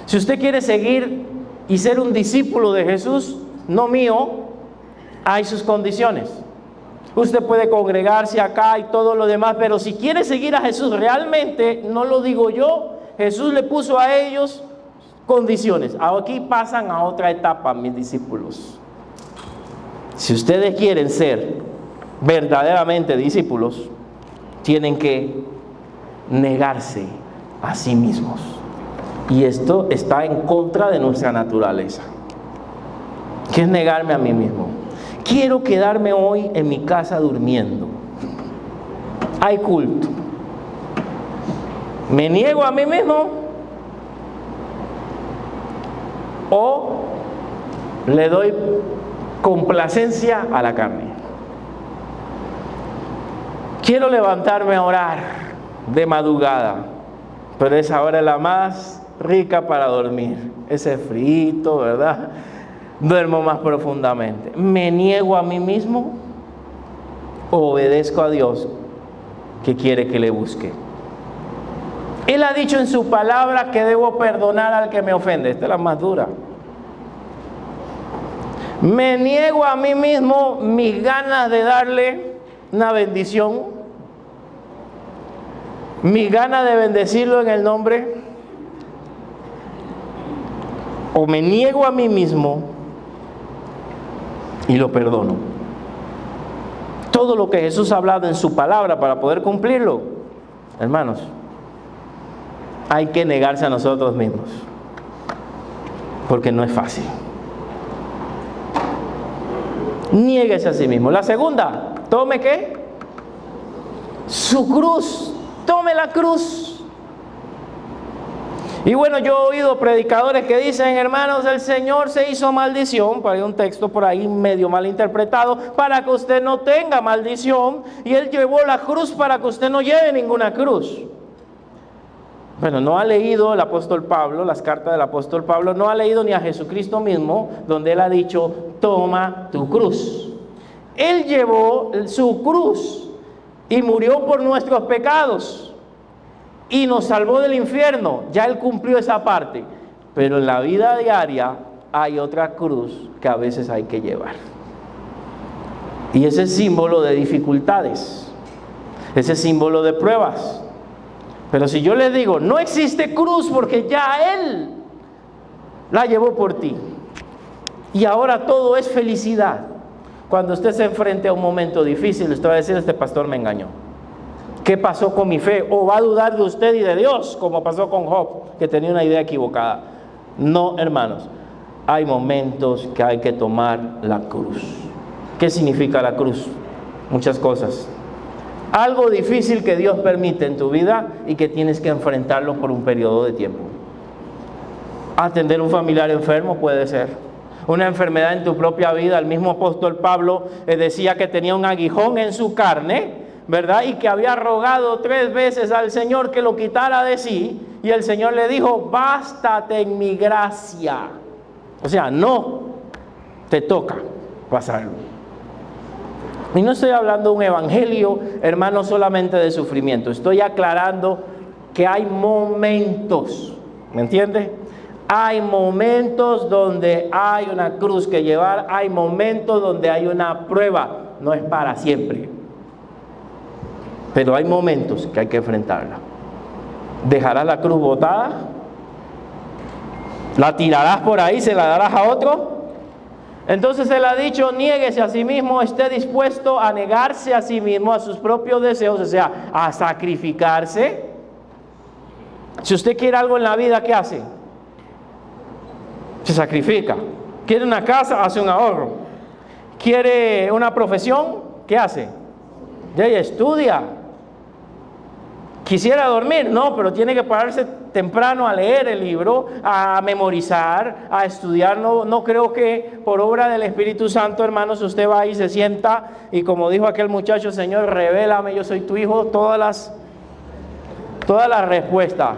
Si usted quiere seguir y ser un discípulo de Jesús, no mío, hay sus condiciones. Usted puede congregarse acá y todo lo demás, pero si quiere seguir a Jesús realmente, no lo digo yo, Jesús le puso a ellos condiciones. Aquí pasan a otra etapa, mis discípulos. Si ustedes quieren ser verdaderamente discípulos, tienen que negarse a sí mismos. Y esto está en contra de nuestra naturaleza. ¿Qué es negarme a mí mismo? Quiero quedarme hoy en mi casa durmiendo. Hay culto. ¿Me niego a mí mismo? ¿O le doy complacencia a la carne? Quiero levantarme a orar de madrugada. pero esa hora es la más rica para dormir. Ese frito, ¿verdad? Duermo más profundamente. ¿Me niego a mí mismo o obedezco a Dios que quiere que le busque? Él ha dicho en su palabra que debo perdonar al que me ofende. Esta es la más dura. Me niego a mí mismo mis ganas de darle una bendición, mis ganas de bendecirlo en el nombre, o me niego a mí mismo y lo perdono. Todo lo que Jesús ha hablado en su palabra para poder cumplirlo, hermanos, hay que negarse a nosotros mismos, porque no es fácil. Niéguese a sí mismo. La segunda, tome ¿qué? Su cruz. Tome la cruz. Y bueno, yo he oído predicadores que dicen, hermanos, el Señor se hizo maldición, hay un texto por ahí medio mal interpretado, para que usted no tenga maldición, y Él llevó la cruz para que usted no lleve ninguna cruz. Bueno, no ha leído el apóstol Pablo, las cartas del apóstol Pablo, no ha leído ni a Jesucristo mismo, donde Él ha dicho, toma tu cruz. Él llevó su cruz y murió por nuestros pecados y nos salvó del infierno. Ya Él cumplió esa parte, pero en la vida diaria hay otra cruz que a veces hay que llevar. Y ese es símbolo de dificultades, ese es símbolo de pruebas. Pero si yo le digo, no existe cruz porque ya Él la llevó por ti, y ahora todo es felicidad, cuando usted se enfrente a un momento difícil, usted va a decir, este pastor me engañó. ¿Qué pasó con mi fe? O va a dudar de usted y de Dios, como pasó con Job, que tenía una idea equivocada. No, hermanos, hay momentos que hay que tomar la cruz. ¿Qué significa la cruz? Muchas cosas. Algo difícil que Dios permite en tu vida y que tienes que enfrentarlo por un periodo de tiempo. Atender a un familiar enfermo puede ser. Una enfermedad en tu propia vida. El mismo apóstol Pablo decía que tenía un aguijón en su carne, ¿verdad? Y que había rogado 3 veces al Señor que lo quitara de sí. Y el Señor le dijo, bástate en mi gracia. O sea, no te toca pasarlo. Y no estoy hablando de un evangelio, hermano, solamente de sufrimiento. Estoy aclarando que hay momentos, ¿me entiende? Hay momentos donde hay una cruz que llevar, hay momentos donde hay una prueba. No es para siempre. Pero hay momentos que hay que enfrentarla. ¿Dejarás la cruz botada? ¿La tirarás por ahí, se la darás a otro? Entonces Él ha dicho, niéguese a sí mismo, esté dispuesto a negarse a sí mismo, a sus propios deseos, o sea, a sacrificarse. Si usted quiere algo en la vida, ¿qué hace? Se sacrifica. ¿Quiere una casa? Hace un ahorro. ¿Quiere una profesión? ¿Qué hace? Ya estudia. ¿Quisiera dormir? No, pero tiene que pararse temprano a leer el libro, a memorizar, a estudiar. No creo que por obra del Espíritu Santo, hermanos, usted va y se sienta y como dijo aquel muchacho, Señor, revélame, yo soy tu hijo, todas las respuestas.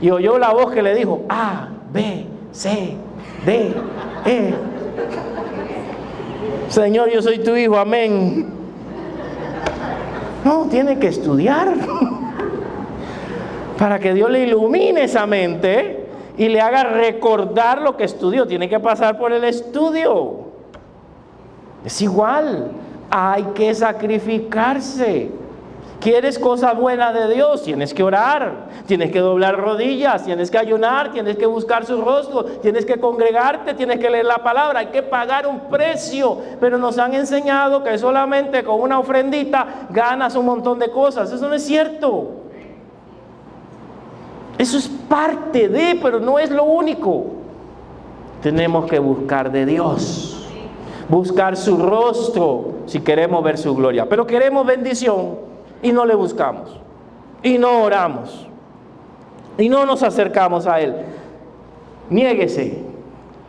Y oyó la voz que le dijo, A, B, C, D, E. Señor, yo soy tu hijo, amén. No, tiene que estudiar para que Dios le ilumine esa mente y le haga recordar lo que estudió. Tiene que pasar por el estudio. Es igual, hay que sacrificarse. ¿Quieres cosas buenas de Dios? Tienes que orar, tienes que doblar rodillas, tienes que ayunar, tienes que buscar su rostro, tienes que congregarte, tienes que leer la palabra, hay que pagar un precio. Pero nos han enseñado que solamente con una ofrendita ganas un montón de cosas. Eso no es cierto. Eso es parte de, pero no es lo único. Tenemos que buscar de Dios, buscar su rostro si queremos ver su gloria. Pero queremos bendición y no le buscamos, y no oramos, y no nos acercamos a Él. Niéguese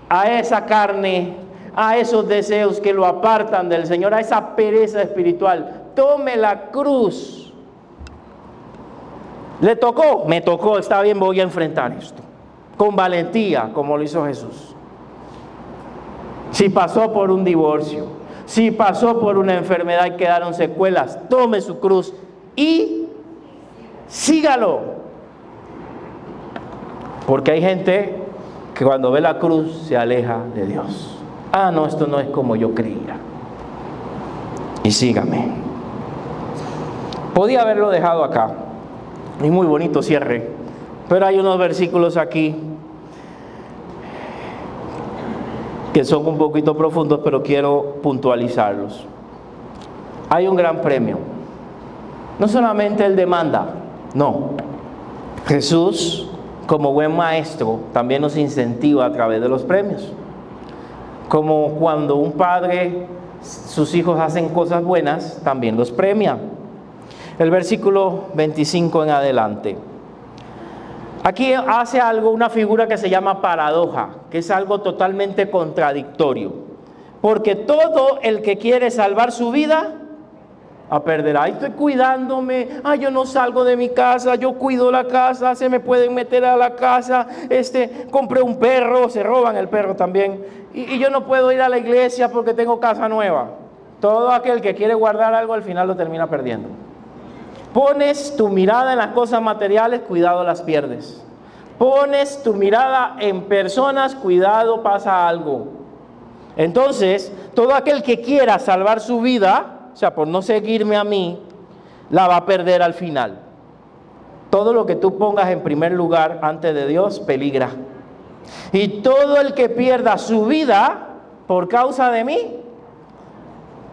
a esa carne, a esos deseos que lo apartan del Señor, a esa pereza espiritual. Tome la cruz. Le tocó, me tocó, está bien, voy a enfrentar esto. Con valentía, como lo hizo Jesús. Si pasó por un divorcio, si pasó por una enfermedad y quedaron secuelas, tome su cruz y sígalo. Porque hay gente que cuando ve la cruz se aleja de Dios. Ah, no, esto no es como yo creía. Y sígame. Podía haberlo dejado acá. Y muy bonito cierre. Pero hay unos versículos aquí que son un poquito profundos, pero quiero puntualizarlos. Hay un gran premio. No solamente Él demanda, no. Jesús, como buen maestro, también nos incentiva a través de los premios. Como cuando un padre, sus hijos hacen cosas buenas, también los premia. El versículo 25 en adelante. Aquí hace algo, una figura que se llama paradoja, que es algo totalmente contradictorio. Porque todo el que quiere salvar su vida, a perder. Ay, estoy cuidándome, ay, yo no salgo de mi casa, yo cuido la casa, se me pueden meter a la casa, compré un perro, se roban el perro también, y yo no puedo ir a la iglesia porque tengo casa nueva. Todo aquel que quiere guardar algo al final lo termina perdiendo. Pones tu mirada en las cosas materiales, cuidado, las pierdes. Pones tu mirada en personas, cuidado, pasa algo. Entonces, todo aquel que quiera salvar su vida, o sea, por no seguirme a mí, la va a perder al final. Todo lo que tú pongas en primer lugar ante de Dios peligra. Y todo el que pierda su vida por causa de mí,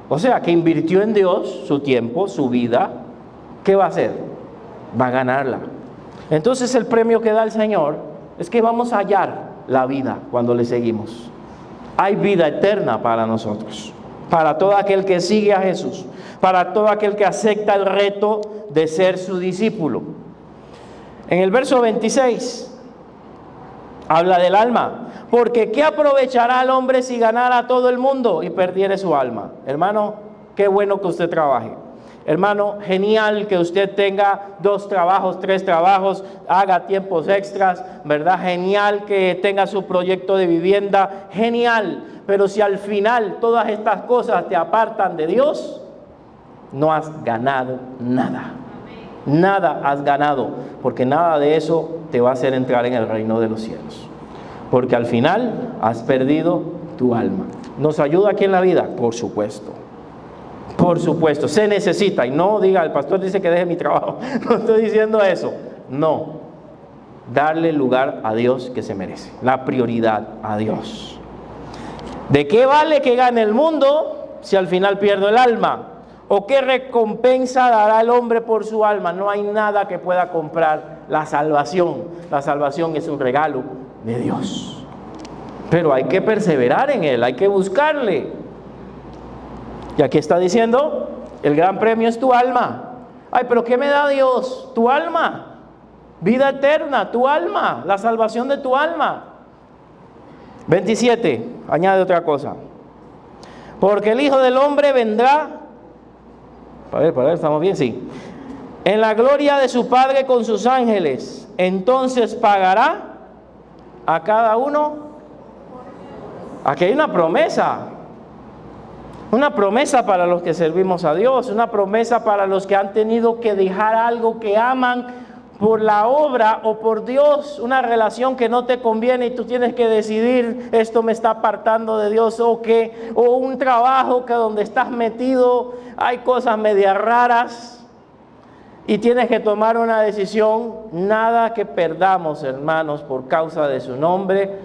o sea, que invirtió en Dios su tiempo, su vida, ¿qué va a hacer? Va a ganarla. Entonces el premio que da el Señor es que vamos a hallar la vida cuando le seguimos. Hay vida eterna para nosotros, para todo aquel que sigue a Jesús, para todo aquel que acepta el reto de ser su discípulo. En el verso 26 habla del alma. Porque ¿qué aprovechará el hombre si ganara a todo el mundo y perdiere su alma? Hermano, qué bueno que usted trabaje. Hermano, genial que usted tenga 2 trabajos, 3 trabajos, haga tiempos extras, ¿verdad? Genial que tenga su proyecto de vivienda, genial. Pero si al final todas estas cosas te apartan de Dios, no has ganado nada. Nada has ganado, porque nada de eso te va a hacer entrar en el reino de los cielos. Porque al final has perdido tu alma. ¿Nos ayuda aquí en la vida? Por supuesto. Por supuesto, se necesita. Y no diga, el pastor dice que deje mi trabajo. No estoy diciendo eso. No. Darle lugar a Dios que se merece. La prioridad a Dios. ¿De qué vale que gane el mundo si al final pierdo el alma? ¿O qué recompensa dará el hombre por su alma? No hay nada que pueda comprar la salvación. La salvación es un regalo de Dios. Pero hay que perseverar en Él, hay que buscarle. Y aquí está diciendo, el gran premio es tu alma. Ay, pero ¿qué me da Dios? Tu alma. Vida eterna, tu alma, la salvación de tu alma. 27, añade otra cosa. Porque el Hijo del Hombre vendrá, para ver, ¿estamos bien? Sí. En la gloria de su Padre con sus ángeles, entonces pagará a cada uno. Aquí hay una promesa para los que servimos a Dios, una promesa para los que han tenido que dejar algo que aman por la obra o por Dios, una relación que no te conviene y tú tienes que decidir, esto me está apartando de Dios, o un trabajo que donde estás metido hay cosas medias raras y tienes que tomar una decisión. Nada que perdamos, hermanos, por causa de su nombre,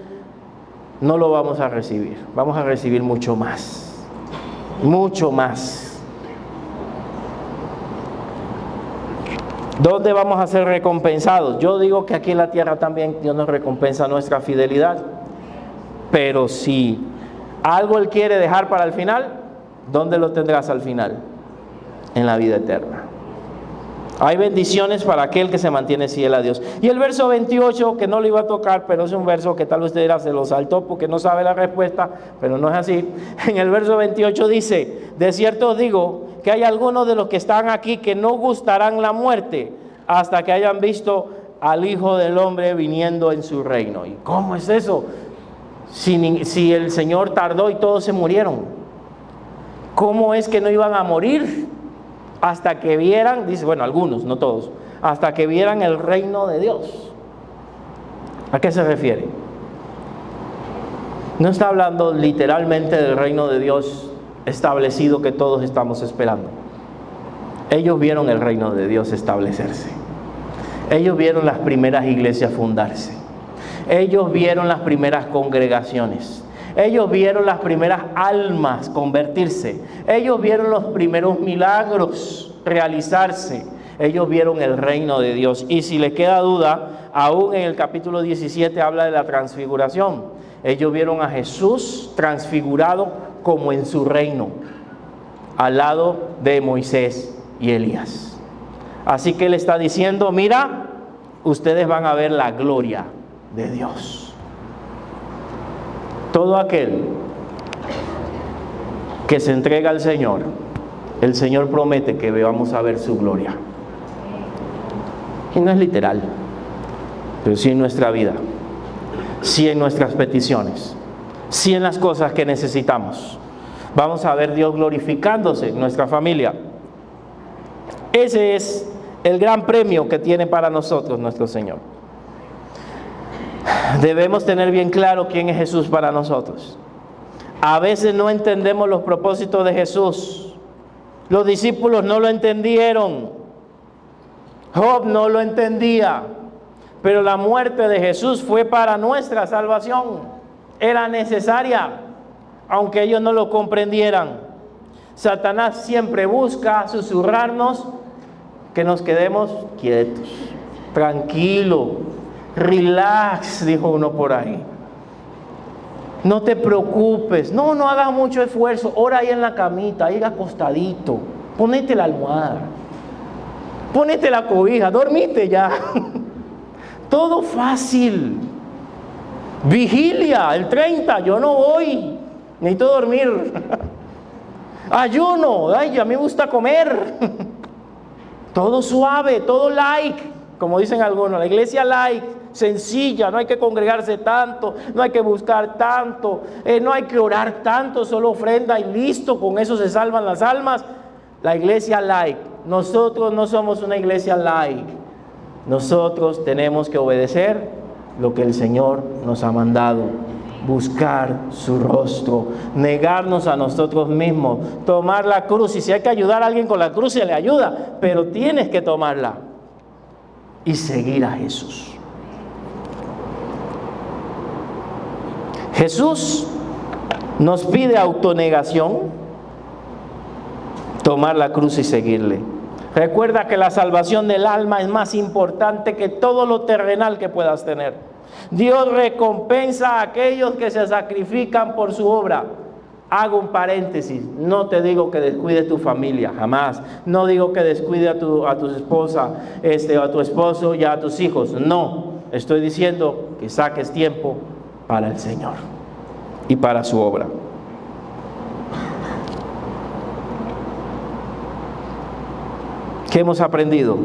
no lo vamos a recibir. Vamos a recibir mucho más. Mucho más. ¿Dónde vamos a ser recompensados? Yo digo que aquí en la tierra también Dios nos recompensa nuestra fidelidad. Pero si algo Él quiere dejar para el final, ¿dónde lo tendrás al final? En la vida eterna. Hay bendiciones para aquel que se mantiene fiel a Dios. Y el verso 28, que no lo iba a tocar, pero es un verso que tal vez usted dirá, se lo saltó porque no sabe la respuesta, pero no es así. En el verso 28 dice, de cierto os digo que hay algunos de los que están aquí que no gustarán la muerte hasta que hayan visto al Hijo del Hombre viniendo en su reino. ¿Y cómo es eso? Si el Señor tardó y todos se murieron, ¿cómo es que no iban a morir hasta que vieran, dice, bueno, algunos, no todos, hasta que vieran el reino de Dios? ¿A qué se refiere? No está hablando literalmente del reino de Dios establecido que todos estamos esperando. Ellos vieron el reino de Dios establecerse. Ellos vieron las primeras iglesias fundarse. Ellos vieron las primeras congregaciones. Ellos vieron las primeras almas convertirse. Ellos vieron los primeros milagros realizarse. Ellos vieron el reino de Dios. Y si les queda duda, aún en el capítulo 17 habla de la transfiguración. Ellos vieron a Jesús transfigurado como en su reino, al lado de Moisés y Elías. Así que él está diciendo, mira, ustedes van a ver la gloria de Dios. Todo aquel que se entrega al Señor, el Señor promete que vamos a ver su gloria. Y no es literal, pero sí en nuestra vida, sí en nuestras peticiones, sí en las cosas que necesitamos. Vamos a ver Dios glorificándose en nuestra familia. Ese es el gran premio que tiene para nosotros nuestro Señor. Debemos tener bien claro quién es Jesús para nosotros. A veces no entendemos los propósitos de Jesús. Los discípulos no lo entendieron. Job no lo entendía. Pero la muerte de Jesús fue para nuestra salvación. Era necesaria, aunque ellos no lo comprendieran. Satanás siempre busca susurrarnos que nos quedemos quietos, tranquilo, relax, dijo uno por ahí. No te preocupes, no hagas mucho esfuerzo, ora ahí en la camita, ahí acostadito, ponete la almohada, ponete la cobija, dormite ya. Todo fácil. Vigilia, el 30, yo no voy, necesito dormir. Ayuno, ay, a mí me gusta comer. Todo suave, todo light, como dicen algunos, la iglesia light, sencilla, no hay que congregarse tanto, no hay que buscar tanto, no hay que orar tanto, solo ofrenda y listo, con eso se salvan las almas. La iglesia light, nosotros no somos una iglesia light, nosotros tenemos que obedecer lo que el Señor nos ha mandado. Buscar su rostro, negarnos a nosotros mismos, tomar la cruz. Y si hay que ayudar a alguien con la cruz, se le ayuda, pero tienes que tomarla y seguir a Jesús. Jesús nos pide autonegación, tomar la cruz y seguirle. Recuerda que la salvación del alma es más importante que todo lo terrenal que puedas tener. Dios recompensa a aquellos que se sacrifican por su obra. Hago un paréntesis, no te digo que descuides tu familia, jamás. No digo que descuide a tu esposa, a tu esposo y a tus hijos. No, estoy diciendo que saques tiempo para el Señor y para su obra. ¿Qué hemos aprendido?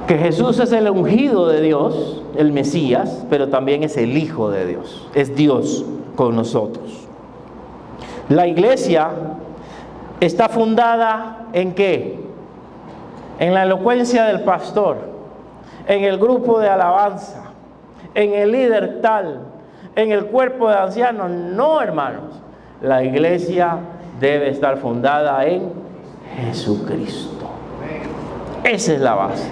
Que Jesús es el ungido de Dios, el Mesías, pero también es el Hijo de Dios. Es Dios con nosotros. La iglesia está fundada ¿en qué? En la elocuencia del pastor, en el grupo de alabanza, en el líder tal, en el cuerpo de ancianos. No, hermanos. La iglesia debe estar fundada en Jesucristo. Esa es la base.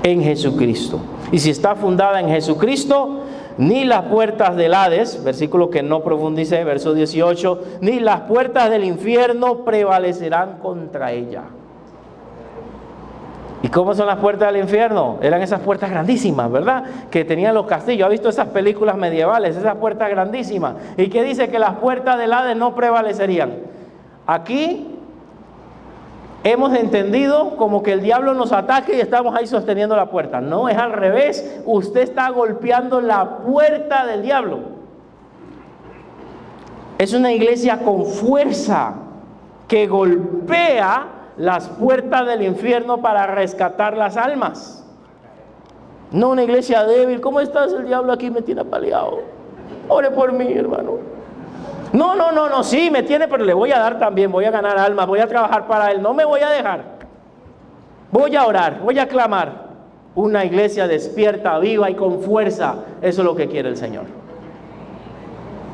En Jesucristo. Y si está fundada en Jesucristo, ni las puertas del Hades, versículo que no profundice, verso 18, ni las puertas del infierno prevalecerán contra ella. ¿Y cómo son las puertas del infierno? Eran esas puertas grandísimas, ¿verdad? Que tenían los castillos. ¿Ha visto esas películas medievales? Esas puertas grandísimas. ¿Y qué dice? Que las puertas del Hades no prevalecerían. Aquí hemos entendido como que el diablo nos ataque y estamos ahí sosteniendo la puerta. No, es al revés. Usted está golpeando la puerta del diablo. Es una iglesia con fuerza que golpea las puertas del infierno para rescatar las almas. No una iglesia débil. ¿Cómo estás? El diablo aquí me tiene apaleado. Ore por mí, hermano. No, sí, me tiene, pero le voy a dar también. Voy a ganar almas, voy a trabajar para Él. No me voy a dejar. Voy a orar, voy a clamar. Una iglesia despierta, viva y con fuerza. Eso es lo que quiere el Señor.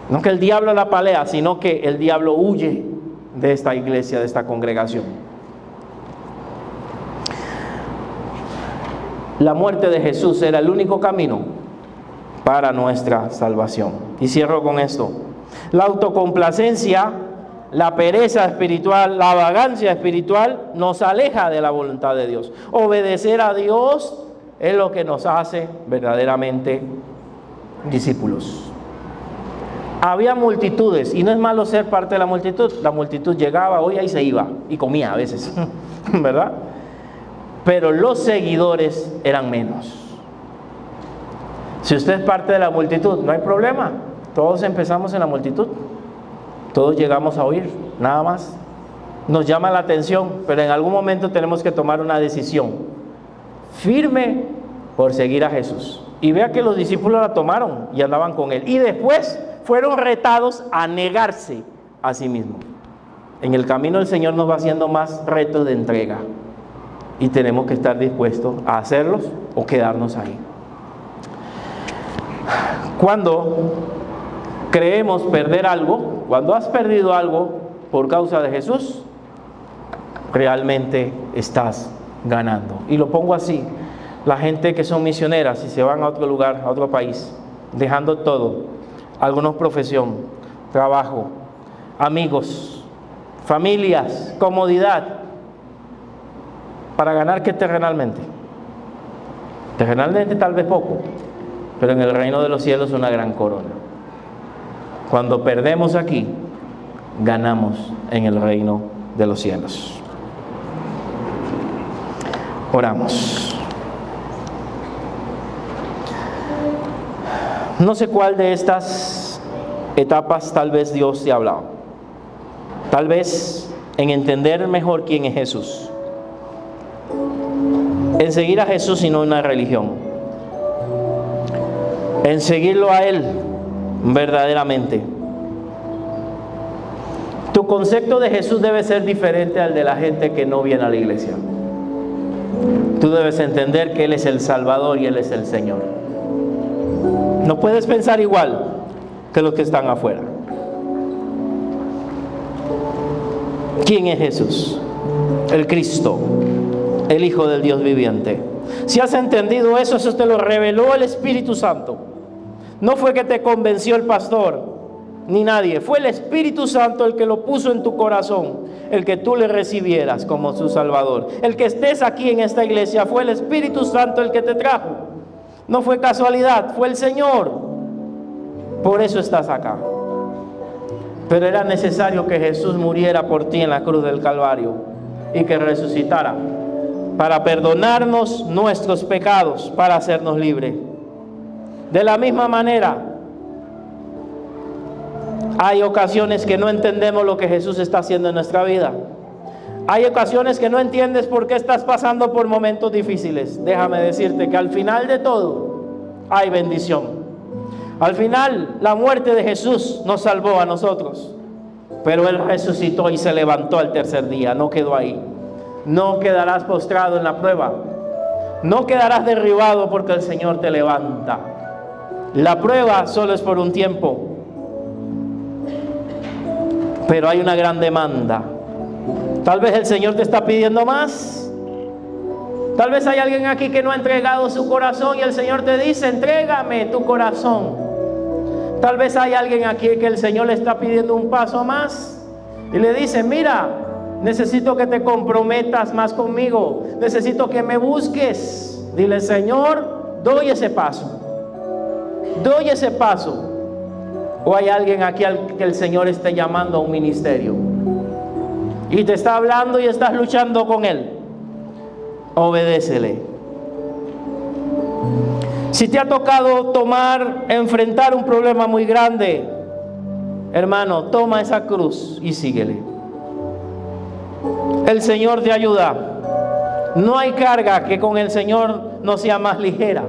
No que el diablo la apalea, sino que el diablo huye de esta iglesia, de esta congregación. La muerte de Jesús era el único camino para nuestra salvación. Y cierro con esto. La autocomplacencia, la pereza espiritual, la vagancia espiritual nos aleja de la voluntad de Dios. Obedecer a Dios es lo que nos hace verdaderamente discípulos. Había multitudes, y no es malo ser parte de la multitud. La multitud llegaba, oía y se iba, y comía a veces, ¿verdad? Pero los seguidores eran menos. Si usted es parte de la multitud, no hay problema. Todos empezamos en la multitud. Todos llegamos a oír, nada más. Nos llama la atención, pero en algún momento tenemos que tomar una decisión firme por seguir a Jesús. Y vea que los discípulos la tomaron y andaban con Él. Y después fueron retados a negarse a sí mismos. En el camino el Señor nos va haciendo más retos de entrega. Y tenemos que estar dispuestos a hacerlos o quedarnos ahí. Cuando creemos perder algo, cuando has perdido algo por causa de Jesús, realmente estás ganando. Y lo pongo así: la gente que son misioneras y se van a otro lugar, a otro país, dejando todo, algunos profesión, trabajo, amigos, familias, comodidad, para ganar ¿qué terrenalmente? Terrenalmente tal vez poco, pero en el reino de los cielos una gran corona. Cuando perdemos aquí, ganamos en el reino de los cielos. Oramos. No sé cuál de estas etapas tal vez Dios te ha hablado. Tal vez en entender mejor quién es Jesús. En seguir a Jesús y no una religión. En seguirlo a Él verdaderamente. Tu concepto de Jesús debe ser diferente al de la gente que no viene a la iglesia. Tú debes entender que Él es el Salvador y Él es el Señor. No puedes pensar igual que los que están afuera. ¿Quién es Jesús? El Cristo, el Hijo del Dios viviente. Si has entendido eso, eso te lo reveló el Espíritu Santo. No fue que te convenció el pastor, ni nadie. Fue el Espíritu Santo el que lo puso en tu corazón, el que tú le recibieras como su Salvador. El que estés aquí en esta iglesia, fue el Espíritu Santo el que te trajo. No fue casualidad, fue el Señor. Por eso estás acá. Pero era necesario que Jesús muriera por ti en la cruz del Calvario y que resucitara para perdonarnos nuestros pecados, para hacernos libres. De la misma manera, hay ocasiones que no entendemos lo que Jesús está haciendo en nuestra vida. Hay ocasiones que no entiendes por qué estás pasando por momentos difíciles. Déjame decirte que al final de todo hay bendición. Al final, la muerte de Jesús nos salvó a nosotros, pero Él resucitó y se levantó al tercer día. No quedó ahí. No quedarás postrado en la prueba. No quedarás derribado porque el Señor te levanta. La prueba solo es por un tiempo, pero hay una gran demanda. Tal vez el Señor te está pidiendo más. Tal vez hay alguien aquí que no ha entregado su corazón y el Señor te dice: entrégame tu corazón. Tal vez hay alguien aquí que el Señor le está pidiendo un paso más y le dice: mira, necesito que te comprometas más conmigo, necesito que me busques. Dile: Señor, doy ese paso. Doy ese paso. O hay alguien aquí al que el Señor esté llamando a un ministerio y te está hablando y estás luchando con Él. Obedécele. Si te ha tocado enfrentar un problema muy grande, hermano, toma esa cruz y síguele. El Señor te ayuda. No hay carga que con el Señor no sea más ligera.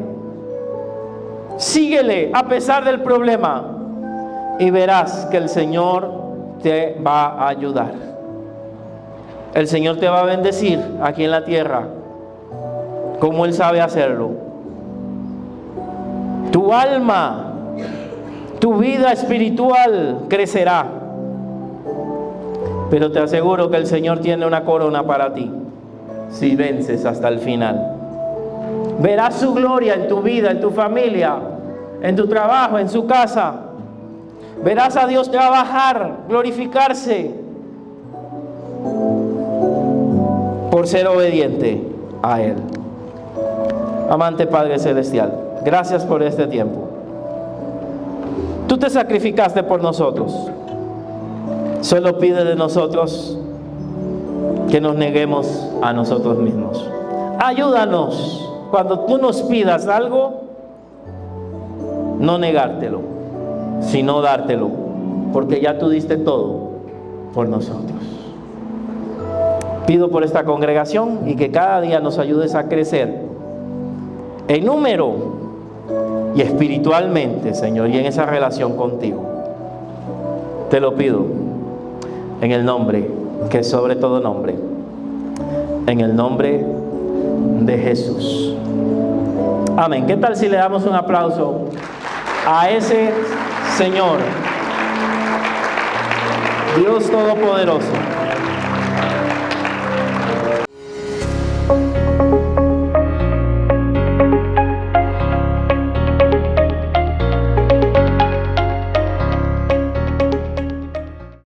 Síguele a pesar del problema y verás que el Señor te va a ayudar. El Señor te va a bendecir aquí en la tierra como Él sabe hacerlo. Tu alma, tu vida espiritual crecerá. Pero te aseguro que el Señor tiene una corona para ti si vences hasta el final. Verás su gloria en tu vida, en tu familia, en tu trabajo, en su casa. Verás a Dios trabajar, glorificarse por ser obediente a Él. Amante Padre Celestial, gracias por este tiempo. Tú te sacrificaste por nosotros. Solo pide de nosotros que nos neguemos a nosotros mismos. Ayúdanos cuando tú nos pidas algo, no negártelo, sino dártelo, porque ya tú diste todo por nosotros. Pido por esta congregación y que cada día nos ayudes a crecer en número y espiritualmente, Señor, y en esa relación contigo. Te lo pido en el nombre que es sobre todo nombre, en el nombre de Jesús. Amén. ¿Qué tal si le damos un aplauso a ese Señor, Dios Todopoderoso?